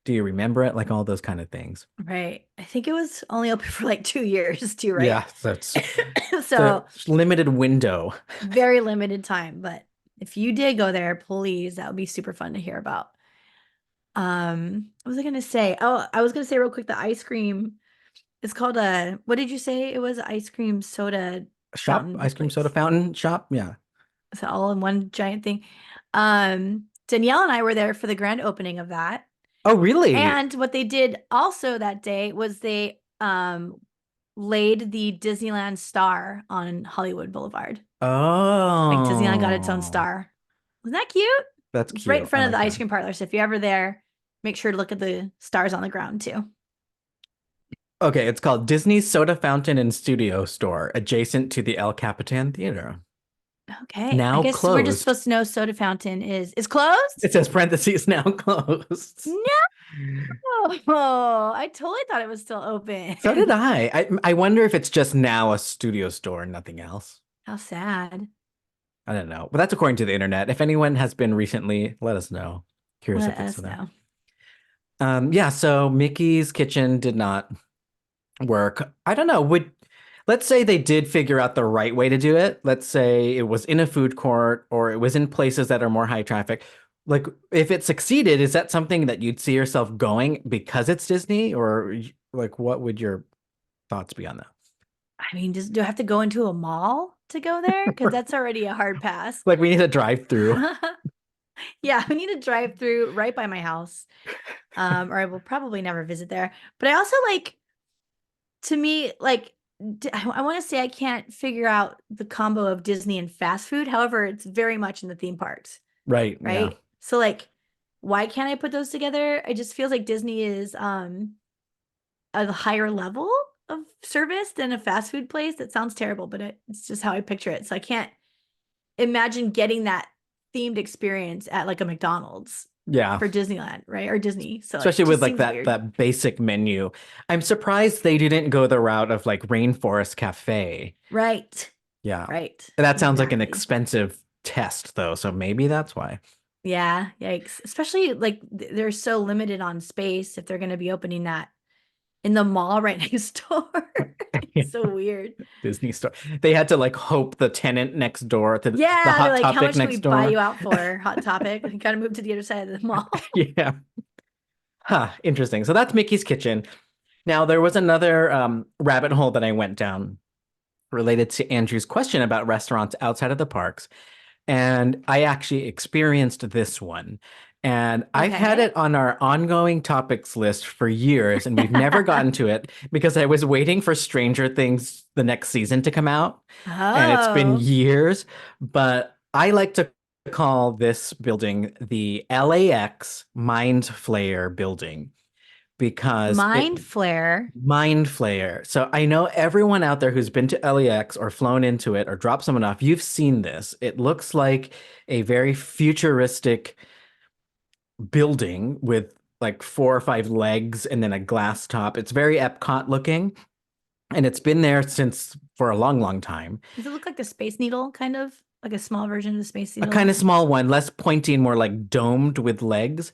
Do you remember it? Like all those kind of things. Right. I think it was only open for like 2 years too, right? Yeah, so it's a So limited window. very limited time. But if you did go there, please, that would be super fun to hear about. What was I gonna say? Oh, I was gonna say real quick, the ice cream. It's called a, what did you say? It was ice cream soda Shop, fountain ice cream soda place. fountain shop. Yeah. It's all in one giant thing. Danielle and I were there for the grand opening of that. Oh, really? And what they did also that day was they laid the Disneyland star on Hollywood Boulevard. Like Disneyland got its own Oh, star. Wasn't that cute? that's It's right in cute. I front of the like ice that. cream parlor. So if you're ever there, make sure to look at the stars on the ground too. Okay, it's called Disney's Soda Fountain and Studio Store, adjacent to the El Capitan Theater. Okay. I Now guess we're just closed. supposed to know Soda Fountain is closed? It says parentheses now closed. No. I totally thought it was still So did open. I wonder if it's just now a studio store and nothing else. How sad. I don't know. But that's according to the internet. If anyone has been recently, let us know. Curious Let if it's us still there. know. Yeah, so Mickey's Kitchen did not work. I don't know. Let's say they did figure out the right way to do it. Let's say it was in a food court or it was in places that are more high traffic. Like if it succeeded, is that something that you'd see yourself going because it's Disney or like what would your thoughts be on that? I mean, do I have to go into a mall to go there? Because that's already a hard pass. Like we need a drive through. Yeah, I need to drive through right by my house. Or I will probably never visit there. But I also like, to me, like, I want to say I can't figure out the combo of Disney and fast food. However, it's very much in the theme parks, Right, yeah. right? So like, why can't I put those together? It just feels like Disney is a higher level of service than a fast food place. That sounds terrible, but it's just how I picture it. So I can't imagine getting that themed experience at like a McDonald's Yeah. for Disneyland, right? Or Disney. So like Especially it with just like seems that weird. that basic menu. I'm surprised they didn't go the route of like Rainforest Cafe. Right. Yeah. Right. That sounds like an Exactly. expensive test though, so maybe that's why. Yeah, yikes. Especially like they're so limited on space if they're going to be opening that in the mall right next door. It's so weird. Disney store. They had to like hope the tenant next door to the Yeah, they're Hot like, how Topic much can we next buy door. you out for? Hot Topic. We gotta move to the other side of the mall. Yeah. Huh, interesting. So that's Mickey's Kitchen. Now there was another rabbit hole that I went down related to Andrew's question about restaurants outside of the parks. And I actually experienced this one. And I've had Okay. it on our ongoing topics list for years, and we've never gotten to it because I was waiting for Stranger Things, the next season to come out. And it's been Oh, years. But I like to call this building the LAX Mind Flayer building because it mind flare. Mind Flayer. So I know everyone out there who's been to LAX or flown into it or dropped someone off, you've seen this. It looks like a very futuristic building with like four or five legs and then a glass top. It's very Epcot looking, and it's been there since for a long, long time. Does it look like the Space Needle, kind of like a small version of the Space A kind of Needle? small one, less pointy and more like domed with legs.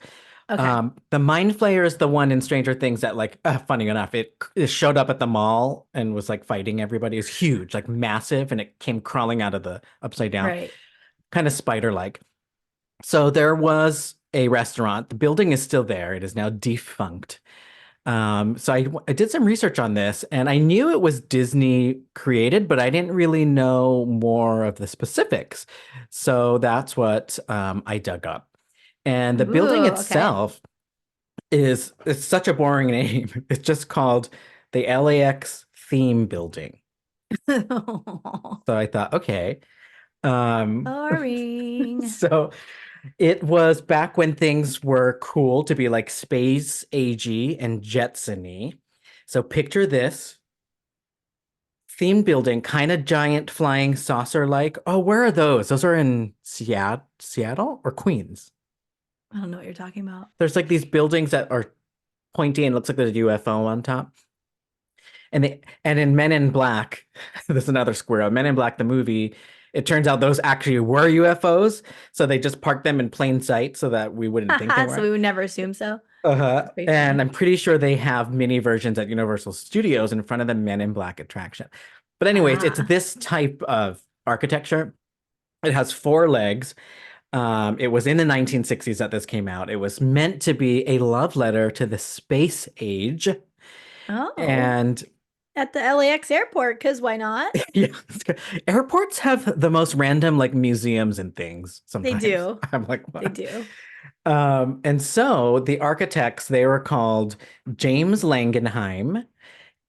Okay. The Mind Flayer is the one in Stranger Things that, like, funny enough, it showed up at the mall and was like fighting everybody. It was huge, like massive, and it came crawling out of the upside down, Right. kind of spider-like. So there was a restaurant. The building is still there. It is now defunct. So I did some research on this, and I knew it was Disney created, but I didn't really know more of the specifics. So that's what I dug up. And the building Ooh, okay. itself it's such a boring name. It's just called the LAX theme building. So I thought, okay. Um, Boring. so it was back when things were cool to be like space agey and Jetsony. So picture this theme building, kind of giant flying saucer like. Oh, where are those? Those are in Seattle or Queens. I don't know what you're talking about. There's like these buildings that are pointy and looks like there's a UFO on top. And in Men in Black, there's another squirrel. Men in Black, the movie, it turns out those actually were UFOs. So they just parked them in plain sight so that we wouldn't think they So were. we would never assume so. Uh-huh. That's pretty And funny. I'm pretty sure they have mini versions at Universal Studios in front of the Men in Black attraction. But anyways, it's Ah. this type of architecture. It has four legs. It was in the 1960s that this came out. It was meant to be a love letter to the space age. Oh, And at the LAX airport, because why not? yeah, airports have the most random like museums and things They sometimes. do. I'm like, They what? do. And so the architects, they were called James Langenheim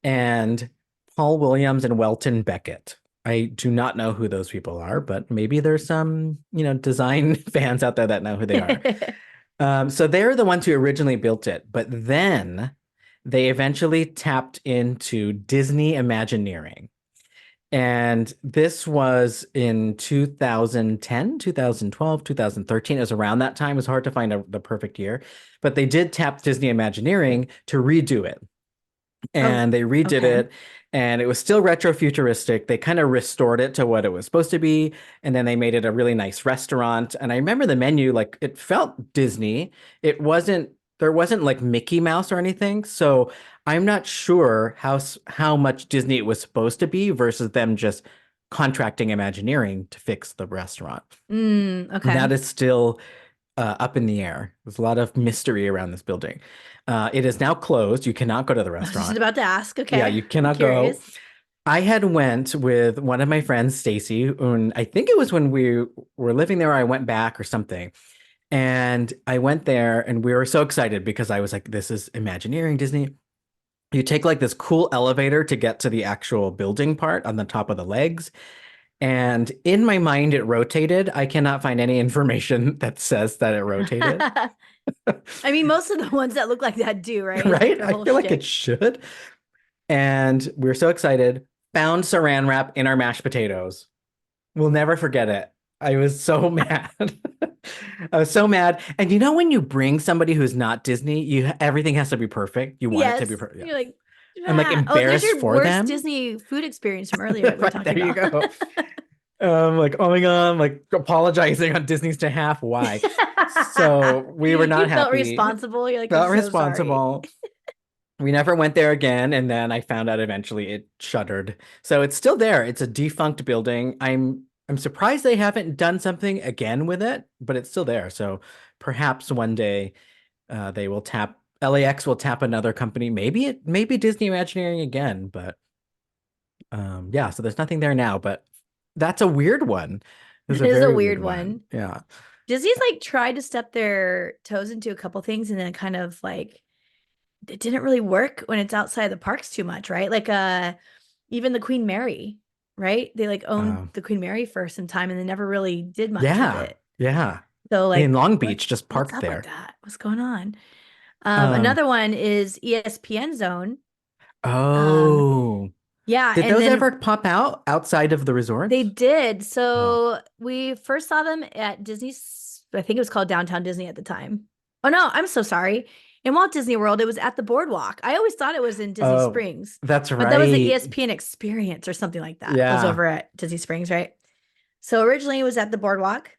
and Paul Williams and Welton Beckett. I do not know who those people are, but maybe there's some, design fans out there that know who they are. So they're the ones who originally built it, but then they eventually tapped into Disney Imagineering. And this was in 2010, 2012, 2013. It was around that time. It was hard to find the perfect year, but they did tap Disney Imagineering to redo it, Oh, and they redid okay. it, and it was still retro futuristic. They kind of restored it to what it was supposed to be, and then they made it a really nice restaurant. And I remember the menu, like it felt Disney. It wasn't There wasn't like Mickey Mouse or anything. So I'm not sure how much Disney it was supposed to be versus them just contracting Imagineering to fix the restaurant. Okay. That is still up in the air. There's a lot of mystery around this building. It is now closed. You cannot go to the I was just restaurant. about to ask. Yeah, Okay. you I'm cannot go. curious. I had went with one of my friends, Stacy, and I think it was when we were living there, or I went back or something. And I went there and we were so excited because I was like, this is Imagineering Disney. You take like this cool elevator to get to the actual building part on the top of the legs. And in my mind, it rotated. I cannot find any information that says that it rotated, I mean, most of the ones that look like that do, right? It's like right? their I whole feel like it shtick. should. And we were so excited. Found saran wrap in our mashed potatoes. We'll never forget it. I was so mad. I was so mad. And you know when you bring somebody who's not Disney, you everything has to be perfect. You want it to be Yes. perfect. Yeah. You're like, I'm like ah. Oh, there's embarrassed your for worst them. Disney food experience from earlier that we were Right talking there you about. go. Like, oh my God, I'm like apologizing on Disney's behalf. Why? So we were not You felt happy. responsible. You're like, I'm Felt so sorry. responsible. We never went there again, and then I found out eventually it shuttered. So it's still there. It's a defunct building. I'm surprised they haven't done something again with it, but it's still there. So perhaps one day they will tap LAX will tap another company. Maybe Disney Imagineering again, but yeah, so there's nothing there now, but that's a weird one. It's It a is a very weird weird one. one. Yeah. Disney's like tried to step their toes into a couple things and then kind of like it didn't really work when it's outside the parks too much, right? Like even the Queen Mary, right? They like owned Um, the Queen Mary for some time and they never really did much with yeah. it. Yeah. So In like Long Beach, just what's parked up with there. that? What's going on? Um, Another one is ESPN Zone. Um, oh. yeah, Did and those then ever pop out outside of the they resorts? did. Oh. So we first saw them at Disney's, I think it was called Downtown Disney at the time. Oh no, I'm so sorry. In Walt Disney World, it was at the boardwalk. I always thought it was in Disney Oh, Springs, that's but that was the right. ESPN Experience or something like that. Was Yeah. over at Disney Springs, right? So originally it was at the boardwalk.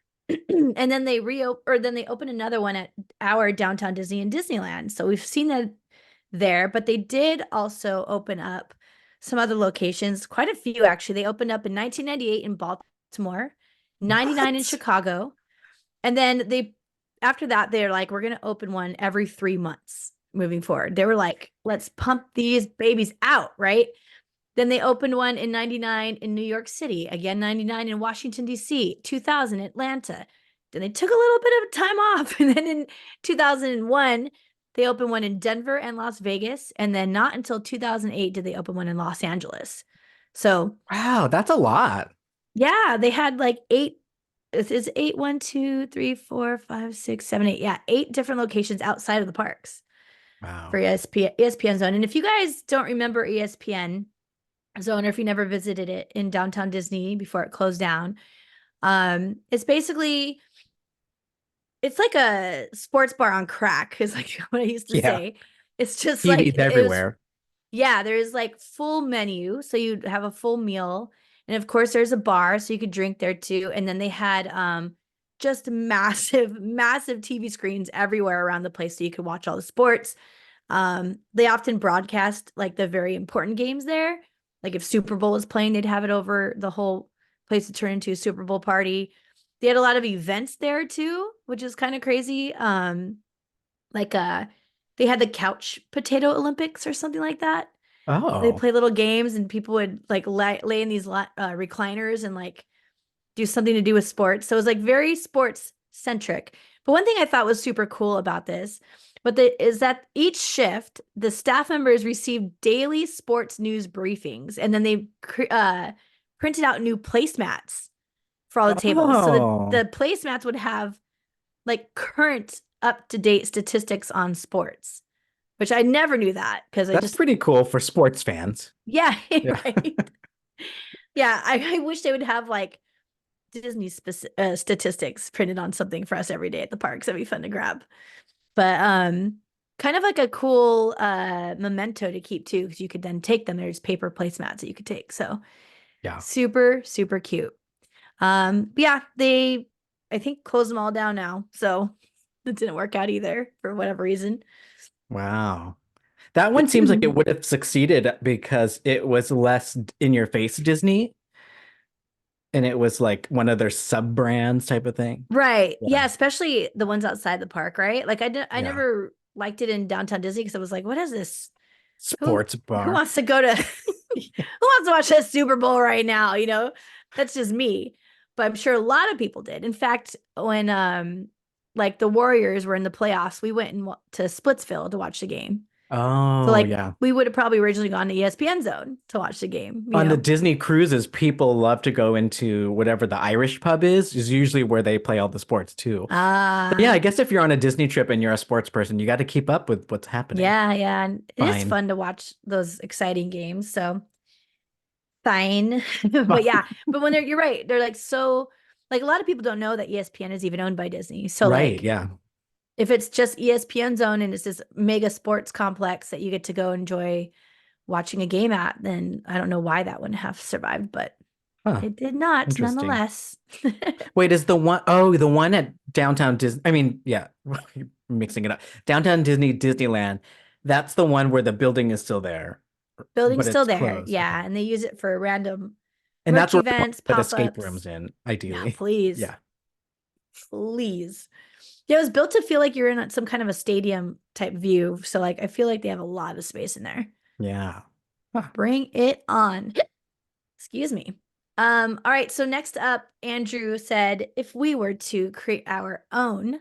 And then they opened another one at our Downtown Disney in Disneyland. So we've seen that there, but they did also open up some other locations, quite a few actually. They opened up in 1998 in Baltimore, 99 in What? Chicago, and then after that they're like we're going to open one every 3 months moving forward. They were like, let's pump these babies out, right? Then they opened one in 99 in New York City, again 99 in Washington D.C., 2000 Atlanta. Then they took a little bit of time off and then in 2001 they opened one in Denver and Las Vegas, and then not until 2008 did they open one in Los Angeles. So, Wow, that's a lot. yeah, they had like eight. It's eight, one, two, three, four, five, six, seven, eight. Yeah, eight different locations outside of the parks for Wow. ESPN Zone. And if you guys don't remember ESPN Zone, or if you never visited it in downtown Disney before it closed down, it's basically it's like a sports bar on crack, is like what I used to Yeah. say. It's just like TVs it was, everywhere. yeah, there's like full menu. So you'd have a full meal. And of course there's a bar, so you could drink there too. And then they had just massive, massive TV screens everywhere around the place so you could watch all the sports. They often broadcast like the very important games there. Like if Super Bowl is playing, they'd have it over the whole place to turn into a Super Bowl party. They had a lot of events there too, which is kind of crazy. Like they had the couch potato Olympics or something like that. They Oh. play little games and people would like lay in these recliners and like do something to do with sports. So it was like very sports centric. But one thing I thought was super cool about this, is that each shift, the staff members received daily sports news briefings, and then they printed out new placemats for all the tables. So Oh. the placemats would have like current up to date statistics on sports, which I never knew that because I That's just pretty cool for sports fans. yeah Yeah. right yeah I wish they would have like Disney statistics printed on something for us every day at the parks. That'd be fun to grab. But kind of like a cool memento to keep too, because you could then take them. There's paper placemats that you could take. So Yeah. super, super cute. But yeah, they I think closed them all down now. So it didn't work out either for whatever reason. Wow. That one seems like it would have succeeded because it was less in your face Disney and it was like one of their sub brands type of thing. Right. Yeah. Yeah, especially the ones outside the park, right? Like I Yeah. never liked it in downtown Disney because I was like, what is this? Who Sports who bar. wants to go to who wants to watch that Super Bowl right now? That's just me. But I'm sure a lot of people did. In fact, when like the Warriors were in the playoffs, we went to Splitsville to watch the game. So Oh, like yeah. we would have probably originally gone to ESPN Zone to watch the game, On the Disney cruises, people love to go into whatever the Irish pub is usually where they play all the sports too. So yeah, I Ah, guess if you're on a Disney trip and you're a sports person, you got to keep up with what's happening. yeah, yeah. And it is Fine. fun to watch those exciting games. So fine. But yeah, but you're right. They're like so like a lot of people don't know that ESPN is even owned by Disney. So Right, like yeah. if it's just ESPN Zone and it's this mega sports complex that you get to go enjoy watching a game at, then I don't know why that wouldn't have survived, but Huh, it did not interesting. nonetheless. Wait, is the one oh, the one at downtown Disney, I mean, yeah, mixing it up. Downtown Disneyland, that's the one where the building is still there, Building's but still it's there. closed. Okay. Yeah. And they use it for random And merch that's where we want events, to put escape pop-ups. rooms in, Yeah, ideally. please. Yeah. Please. Yeah, it was built to feel like you're in some kind of a stadium type view. So like I feel like they have a lot of space in there. Yeah. Huh. Bring it on. Excuse me. All right, so next up, Andrew said if we were to create our own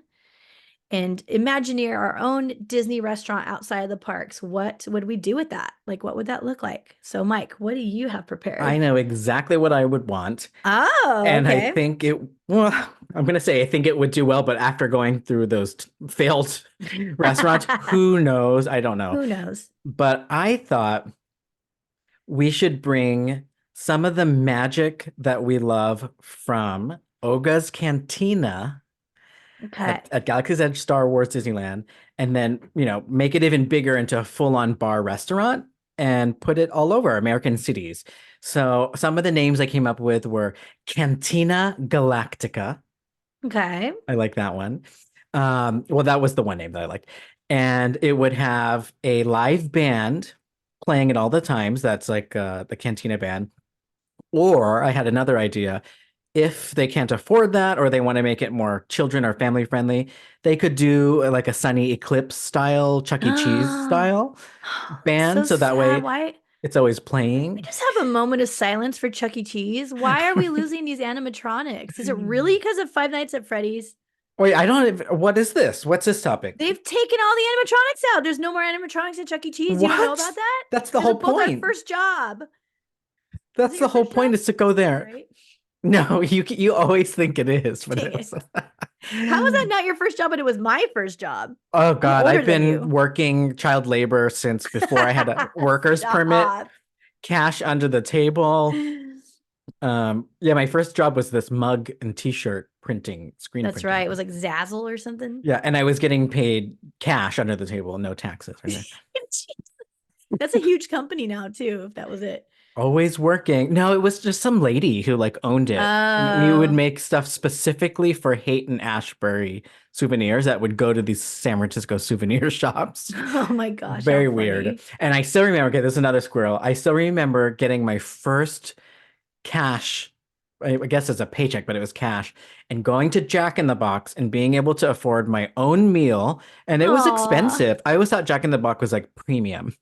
and imagineer our own Disney restaurant outside of the parks, what would we do with that? Like what would that look like? So Mike, what do you have I prepared? know exactly what I would want. Oh, And I okay. think well, I'm going to say I think it would do well, but after going through those failed restaurants, who knows? I don't know. Who knows? But I thought we should bring some of the magic that we love from Oga's Cantina Okay. at Galaxy's Edge Star Wars Disneyland, and then, make it even bigger into a full-on bar restaurant and put it all over American cities. So some of the names I came up with were Cantina Galactica. Okay. I like that one. Well, that was the one name that I liked. And it would have a live band playing at all the times. That's like the Cantina band. Or I had another idea. If they can't afford that or they want to make it more children or family friendly, they could do like a Sunny Eclipse style, Chuck E. Cheese style That's band. so So that sad. way Why? it's always We playing. just have a moment of silence for Chuck E. Cheese. Why are we losing these animatronics? Is it really because of Five Nights at Freddy's? Wait, I don't even, what is this? What's this topic? They've taken all the animatronics out. There's no more animatronics at Chuck E. Cheese. You don't know What? about that? That's the It was whole both our point. first job. Was That's it the your whole first job? point is to go All there. right. No, you always think it is, but Dang it it. was. How was that not your first job, but it was my first job? Oh I'm God, older I've than been you. working child labor since before I had a worker's permit, Stop. cash under the table. Yeah, my first job was this mug and t-shirt printing, screen That's right. printing. It was like Zazzle or something. Yeah, and I was getting paid cash under the table, no taxes or anything. That's a huge company now, too, if that was it. Always working. No, it was just some lady who like owned it. And we would Oh, make stuff specifically for Hayton Ashbury souvenirs that would go to these San Francisco souvenir shops. oh my gosh, how Very weird. funny. And I still remember, okay, this is another squirrel. I still remember getting my first cash, I guess it's a paycheck, but it was cash, and going to Jack in the Box and being able to afford my own meal. And it was Aw, expensive. I always thought Jack in the Box was like premium.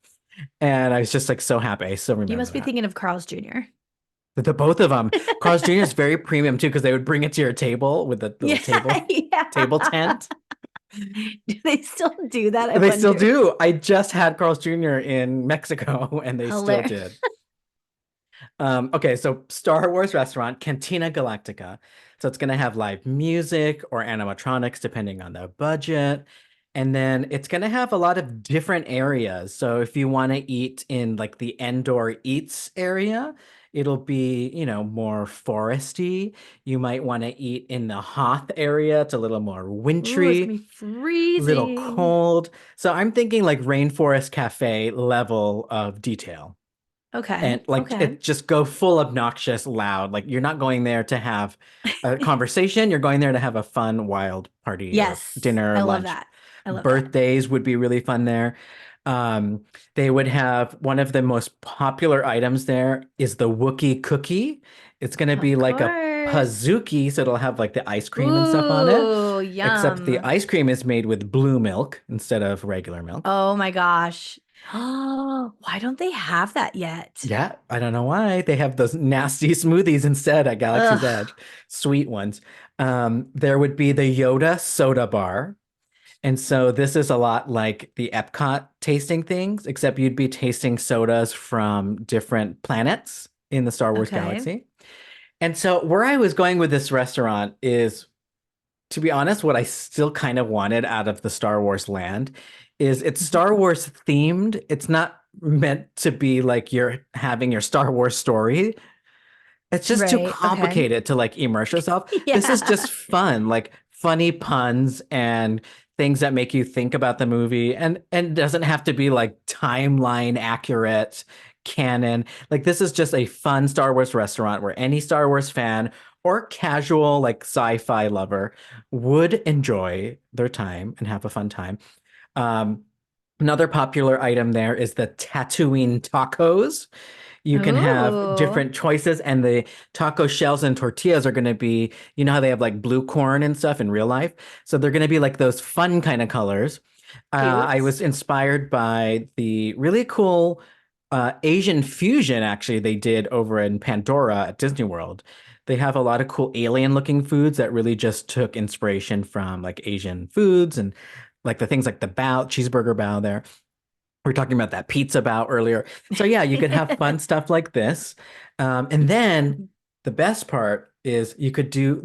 And I was just like so happy. I still you remember must be that. thinking of Carl's Jr. The both of them. Carl's Jr. is very premium too because they would bring it to your table with the little Yeah, table yeah. tent. Do they still do that? I They still wonder. do. I just had Carl's Jr. in Mexico and they still Hilarious. did. Okay, so Star Wars restaurant, Cantina Galactica. So it's going to have live music or animatronics depending on the budget. And then it's going to have a lot of different areas. So if you want to eat in like the Endor Eats area, it'll be, more foresty. You might want to eat in the Hoth area. It's a little more Ooh, it's wintry, gonna be little freezing. cold. So I'm thinking like Rainforest Cafe level of detail and Okay, like okay. it just go full obnoxious loud, like you're not going there to have a conversation, you're going there to have a fun wild party or Yes, dinner, I love lunch. that. I love that. Birthdays would be really fun there. They would have one of the most popular items there is the Wookiee cookie. It's going to be Of like a course. Pazuki, so it'll have like the ice cream and stuff on it, Ooh, except the yum. ice cream is made with blue milk instead of regular milk. Oh my gosh. Oh, why don't they have that yet? Yeah, I don't know why. They have those nasty smoothies instead at Galaxy's Ugh. Edge, sweet ones. There would be the Yoda soda bar. And so this is a lot like the Epcot tasting things, except you'd be tasting sodas from different planets in the Star Wars Okay. galaxy. And so where I was going with this restaurant is, to be honest, what I still kind of wanted out of the Star Wars land is it's Star Wars themed. It's not meant to be like you're having your Star Wars story. It's just too Right. Okay. complicated to like immerse yourself. This is Yeah. just fun, like funny puns and things that make you think about the movie and doesn't have to be like timeline accurate canon. Like this is just a fun Star Wars restaurant where any Star Wars fan or casual like sci-fi lover would enjoy their time and have a fun time. Um, Another popular item there is the Tatooine tacos. You can have Ooh. different choices, and the taco shells and tortillas are going to be, you know how they have like blue corn and stuff in real life? So they're going to be like those fun kind of colors. I Cute. was inspired by the really cool Asian fusion, actually, they did over in Pandora at Disney World. They have a lot of cool alien looking foods that really just took inspiration from like Asian foods and like the things like the bao, cheeseburger bao there. We were talking about that pizza bout earlier. So yeah, you could have fun stuff like this. And then the best part is they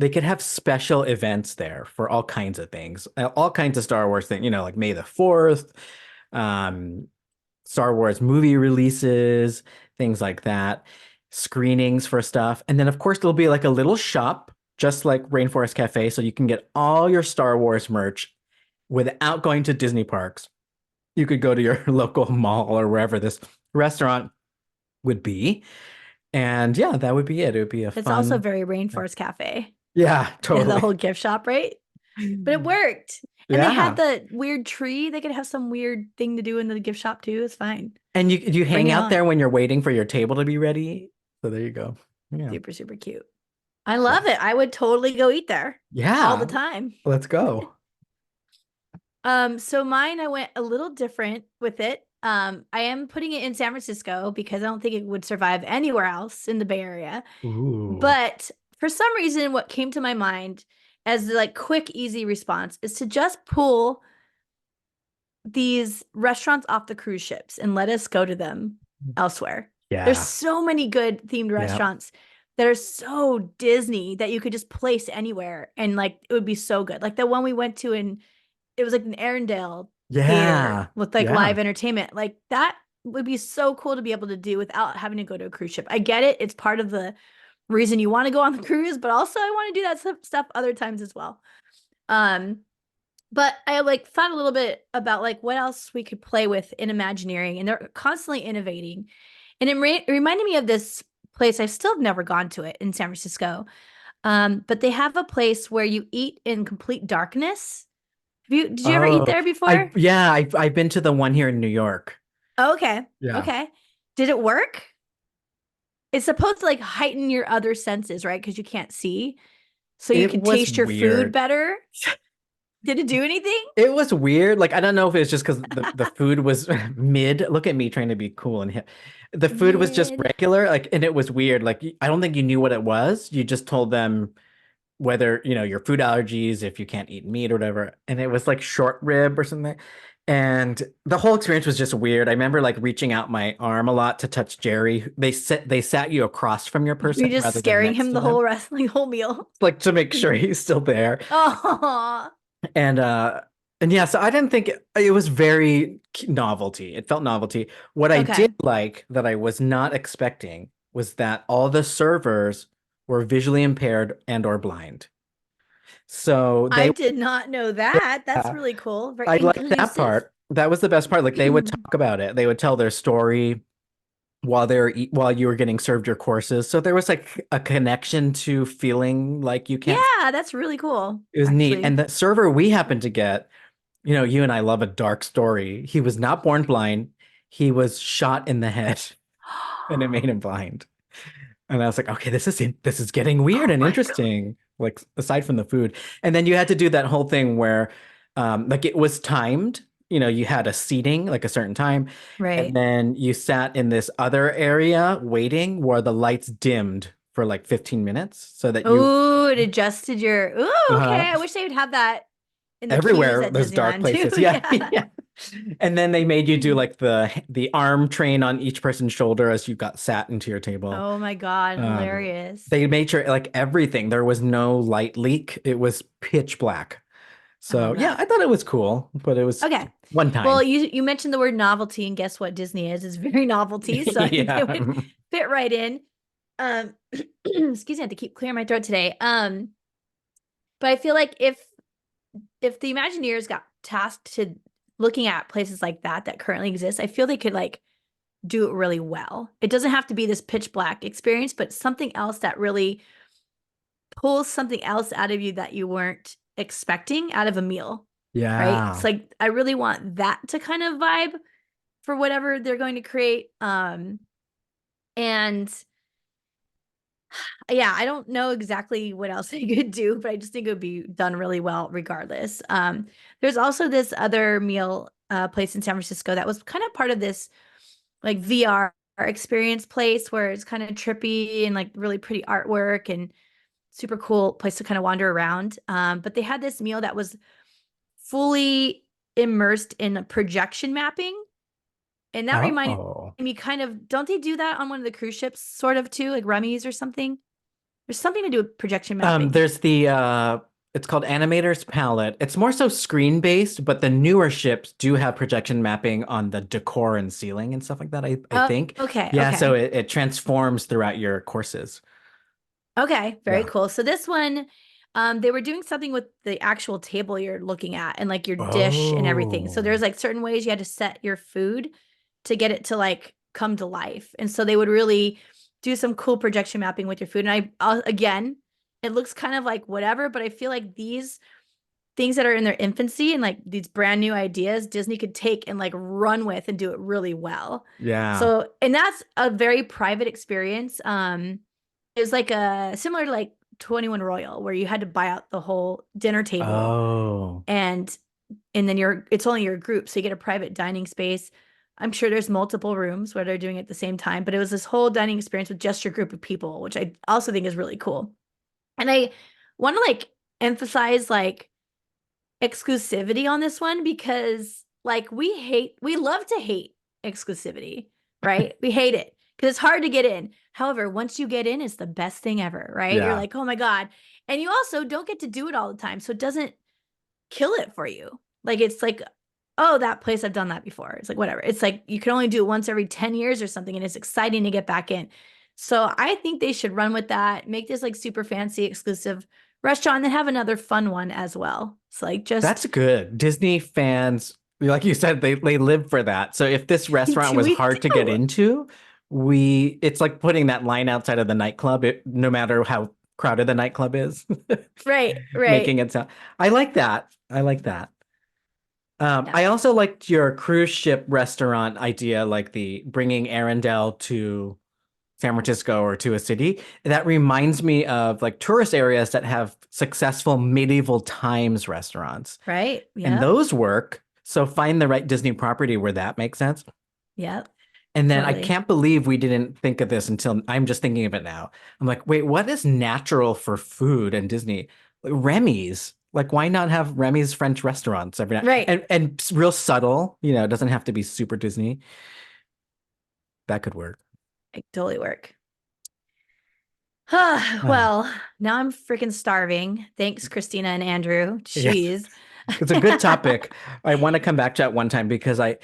could have special events there for all kinds of things, all kinds of Star Wars things, like May the 4th, um, Star Wars movie releases, things like that, screenings for stuff. And then of course there'll be like a little shop, just like Rainforest Cafe, so you can get all your Star Wars merch without going to Disney parks. You could go to your local mall or wherever this restaurant would be. And yeah, that would be it. It would be a It's also fun. very Rainforest Cafe. Yeah, The totally. whole gift shop, right? But it worked. And they had Yeah. the weird tree. They could have some weird thing to do in the gift shop too. It's fine. And you Bring hang it out there on. when you're waiting for your table to be ready. So there you go. Yeah. Super, super cute. I love Yes. it. I would totally go eat there all the Yeah. time. Let's go. So mine, I went a little different with it. I am putting it in San Francisco because I don't think it would survive anywhere else in the Bay Area. Ooh. But for some reason, what came to my mind as the like quick, easy response is to just pull these restaurants off the cruise ships and let us go to them elsewhere. There's Yeah. so many good themed Yeah. restaurants that are so Disney that you could just place anywhere and like it would be so good. Like the one we went to in it was like an Arendelle theater Yeah. with like Yeah. live entertainment. Like that would be so cool to be able to do without having to go to a cruise ship. I get it. It's part of the reason you want to go on the cruise, but also I want to do that stuff other times as well. Um, but I like thought a little bit about like what else we could play with in Imagineering, and they're constantly innovating. And it reminded me of this place. I still have never gone to it in San Francisco. But they have a place where you eat in complete darkness. Did you ever eat Oh, there before? I've been to the one here in New York. Oh, okay. Yeah. Okay. Did it work? It's supposed to like heighten your other senses, right? Because you can't see. So you It can was taste your food weird. better. Did it do anything? It was weird. Like I don't know if it's just because the food was mid. Look at me trying to be cool and hip. The food was just Mid. regular, like, and it was weird. Like I don't think you knew what it was. You just told them whether, your food allergies, if you can't eat meat or whatever. And it was like short rib or something. And the whole experience was just weird. I remember like reaching out my arm a lot to touch Jerry. They sat you across from your Were person you just rather than scaring next him to the them, whole rest, like whole meal? like to make sure he's still there. Oh, And yeah, so I didn't think it was very novelty. It felt novelty. What I okay. did like that I was not expecting was that all the servers were visually impaired and or blind. So I they did not know that. That's uh, really cool. Very I liked that inclusive. part. That was the best part. Like they would talk about it. They would tell their story while you were getting served your courses. So there was like a connection to feeling like you can't. Yeah, that's really cool, It was neat. actually. And the server we happened to get, you and I love a dark story. He was not born blind. He was shot in the head and it made him blind. And I was like, okay, this is getting weird Oh and my God. interesting, like aside from the food. And then you had to do that whole thing where like it was timed, you had a seating like a certain time, and Right. then you sat in this other area waiting where the lights dimmed for like 15 minutes so that you Ooh, it adjusted your. Ooh, okay. uh I wish they would have that in the queues everywhere at there's dark Disneyland too. places. Yeah, Yeah. yeah. And then they made you do like the arm train on each person's shoulder as you got sat into your table. Oh my God, Um, hilarious. they made sure like everything, there was no light leak. It was pitch black. I So love yeah, that. I thought it was cool, but it was Okay. one Well, time. you mentioned the word novelty, and guess what Disney is? It's very novelty, so I think Yeah. it would fit right in. Um, excuse me, I have to keep clearing my throat today. But I feel like if the Imagineers got tasked to looking at places like that currently exist, I feel they could like do it really well. It doesn't have to be this pitch black experience, but something else that really pulls something else out of you that you weren't expecting out of a meal, right? It's Yeah. like I really want that to kind of vibe for whatever they're going to create. And yeah, I don't know exactly what else they could do, but I just think it would be done really well regardless. There's also this other meal place in San Francisco that was kind of part of this like VR experience place where it's kind of trippy and like really pretty artwork and super cool place to kind of wander around. But they had this meal that was fully immersed in a projection mapping. And that reminded Oh. me kind of, don't they do that on one of the cruise ships, sort of too, like Remy's or something? There's something to do with projection mapping. There's it's called Animator's Palette. It's more so screen based, but the newer ships do have projection mapping on the decor and ceiling and stuff like that, I Oh, think. okay, Yeah, so okay. it transforms throughout your courses. Okay, very Yeah. cool. So this one, they were doing something with the actual table you're looking at and like your dish and everything. So there's Oh. like certain ways you had to set your food to get it to like come to life. And so they would really do some cool projection mapping with your food. And again, it looks kind of like whatever, but I feel like these things that are in their infancy and like these brand new ideas, Disney could take and like run with and do it really well. Yeah. So, and that's a very private experience. It was like a similar to like 21 Royal, where you had to buy out the whole dinner table Oh. and then it's only your group, so you get a private dining space. I'm sure there's multiple rooms where they're doing it at the same time, but it was this whole dining experience with just your group of people, which I also think is really cool. And I want to like emphasize like exclusivity on this one because like we love to hate exclusivity, right? We hate it because it's hard to get in. However, once you get in, it's the best thing ever, right? You're Yeah. like, oh my God. And you also don't get to do it all the time. So it doesn't kill it for you. Like it's like, oh, that place I've done that before. It's like whatever. It's like you can only do it once every 10 years or something, and it's exciting to get back in. So I think they should run with that, make this like super fancy exclusive restaurant, and then have another fun one as well. It's like That's just good. Disney fans, like you said, they live for that. So if this rrestaurant was we hard to get do. into, it's like putting that line outside of the nightclub, no matter how crowded the nightclub is, Right, right. making it sound. I like that. I like that. Yeah. I also liked your cruise ship restaurant idea, like the bringing Arendelle to San Francisco or to a city. That reminds me of like tourist areas that have successful medieval times restaurants, Right. and Yep. those work. So find the right Disney property where that makes sense. Yep. And then I Totally. can't believe we didn't think of this until I'm just thinking of it now. I'm like, wait, what is natural for food and Disney? Remy's. Like, why not have Remy's French restaurants every night? Right. And real subtle, it doesn't have to be super Disney. That could work. It totally work. Uh, Well, now I'm freaking starving. Thanks, Christina and Andrew. yeah. Jeez. It's a good topic. I want to come back to that one time because I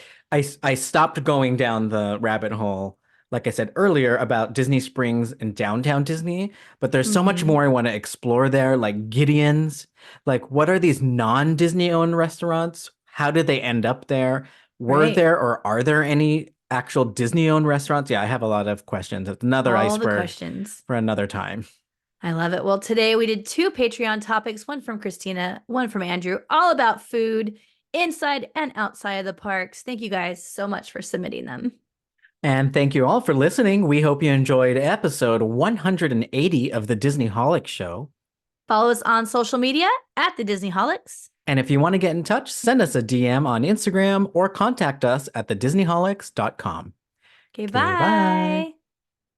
stopped going down the rabbit hole, like I said earlier, about Disney Springs and downtown Disney. But there's so much Hmm. more I want to explore there, like Gideon's. Like, what are these non-Disney owned restaurants? How did they end up there? Were Right. there or are there any actual Disney owned restaurants? Yeah, I have a lot of questions. It's another All the iceberg questions. for another time. I love it. Well, today we did two Patreon topics, one from Christina, one from Andrew, all about food inside and outside of the parks. Thank you guys so much for submitting them. And thank you all for listening. We hope you enjoyed episode 180 of the Disney Holic Show. Follow us on social media at the Disney Holics. And if you want to get in touch, send us a DM on Instagram or contact us at thedisneyholics.com. Okay, Okay, bye. bye.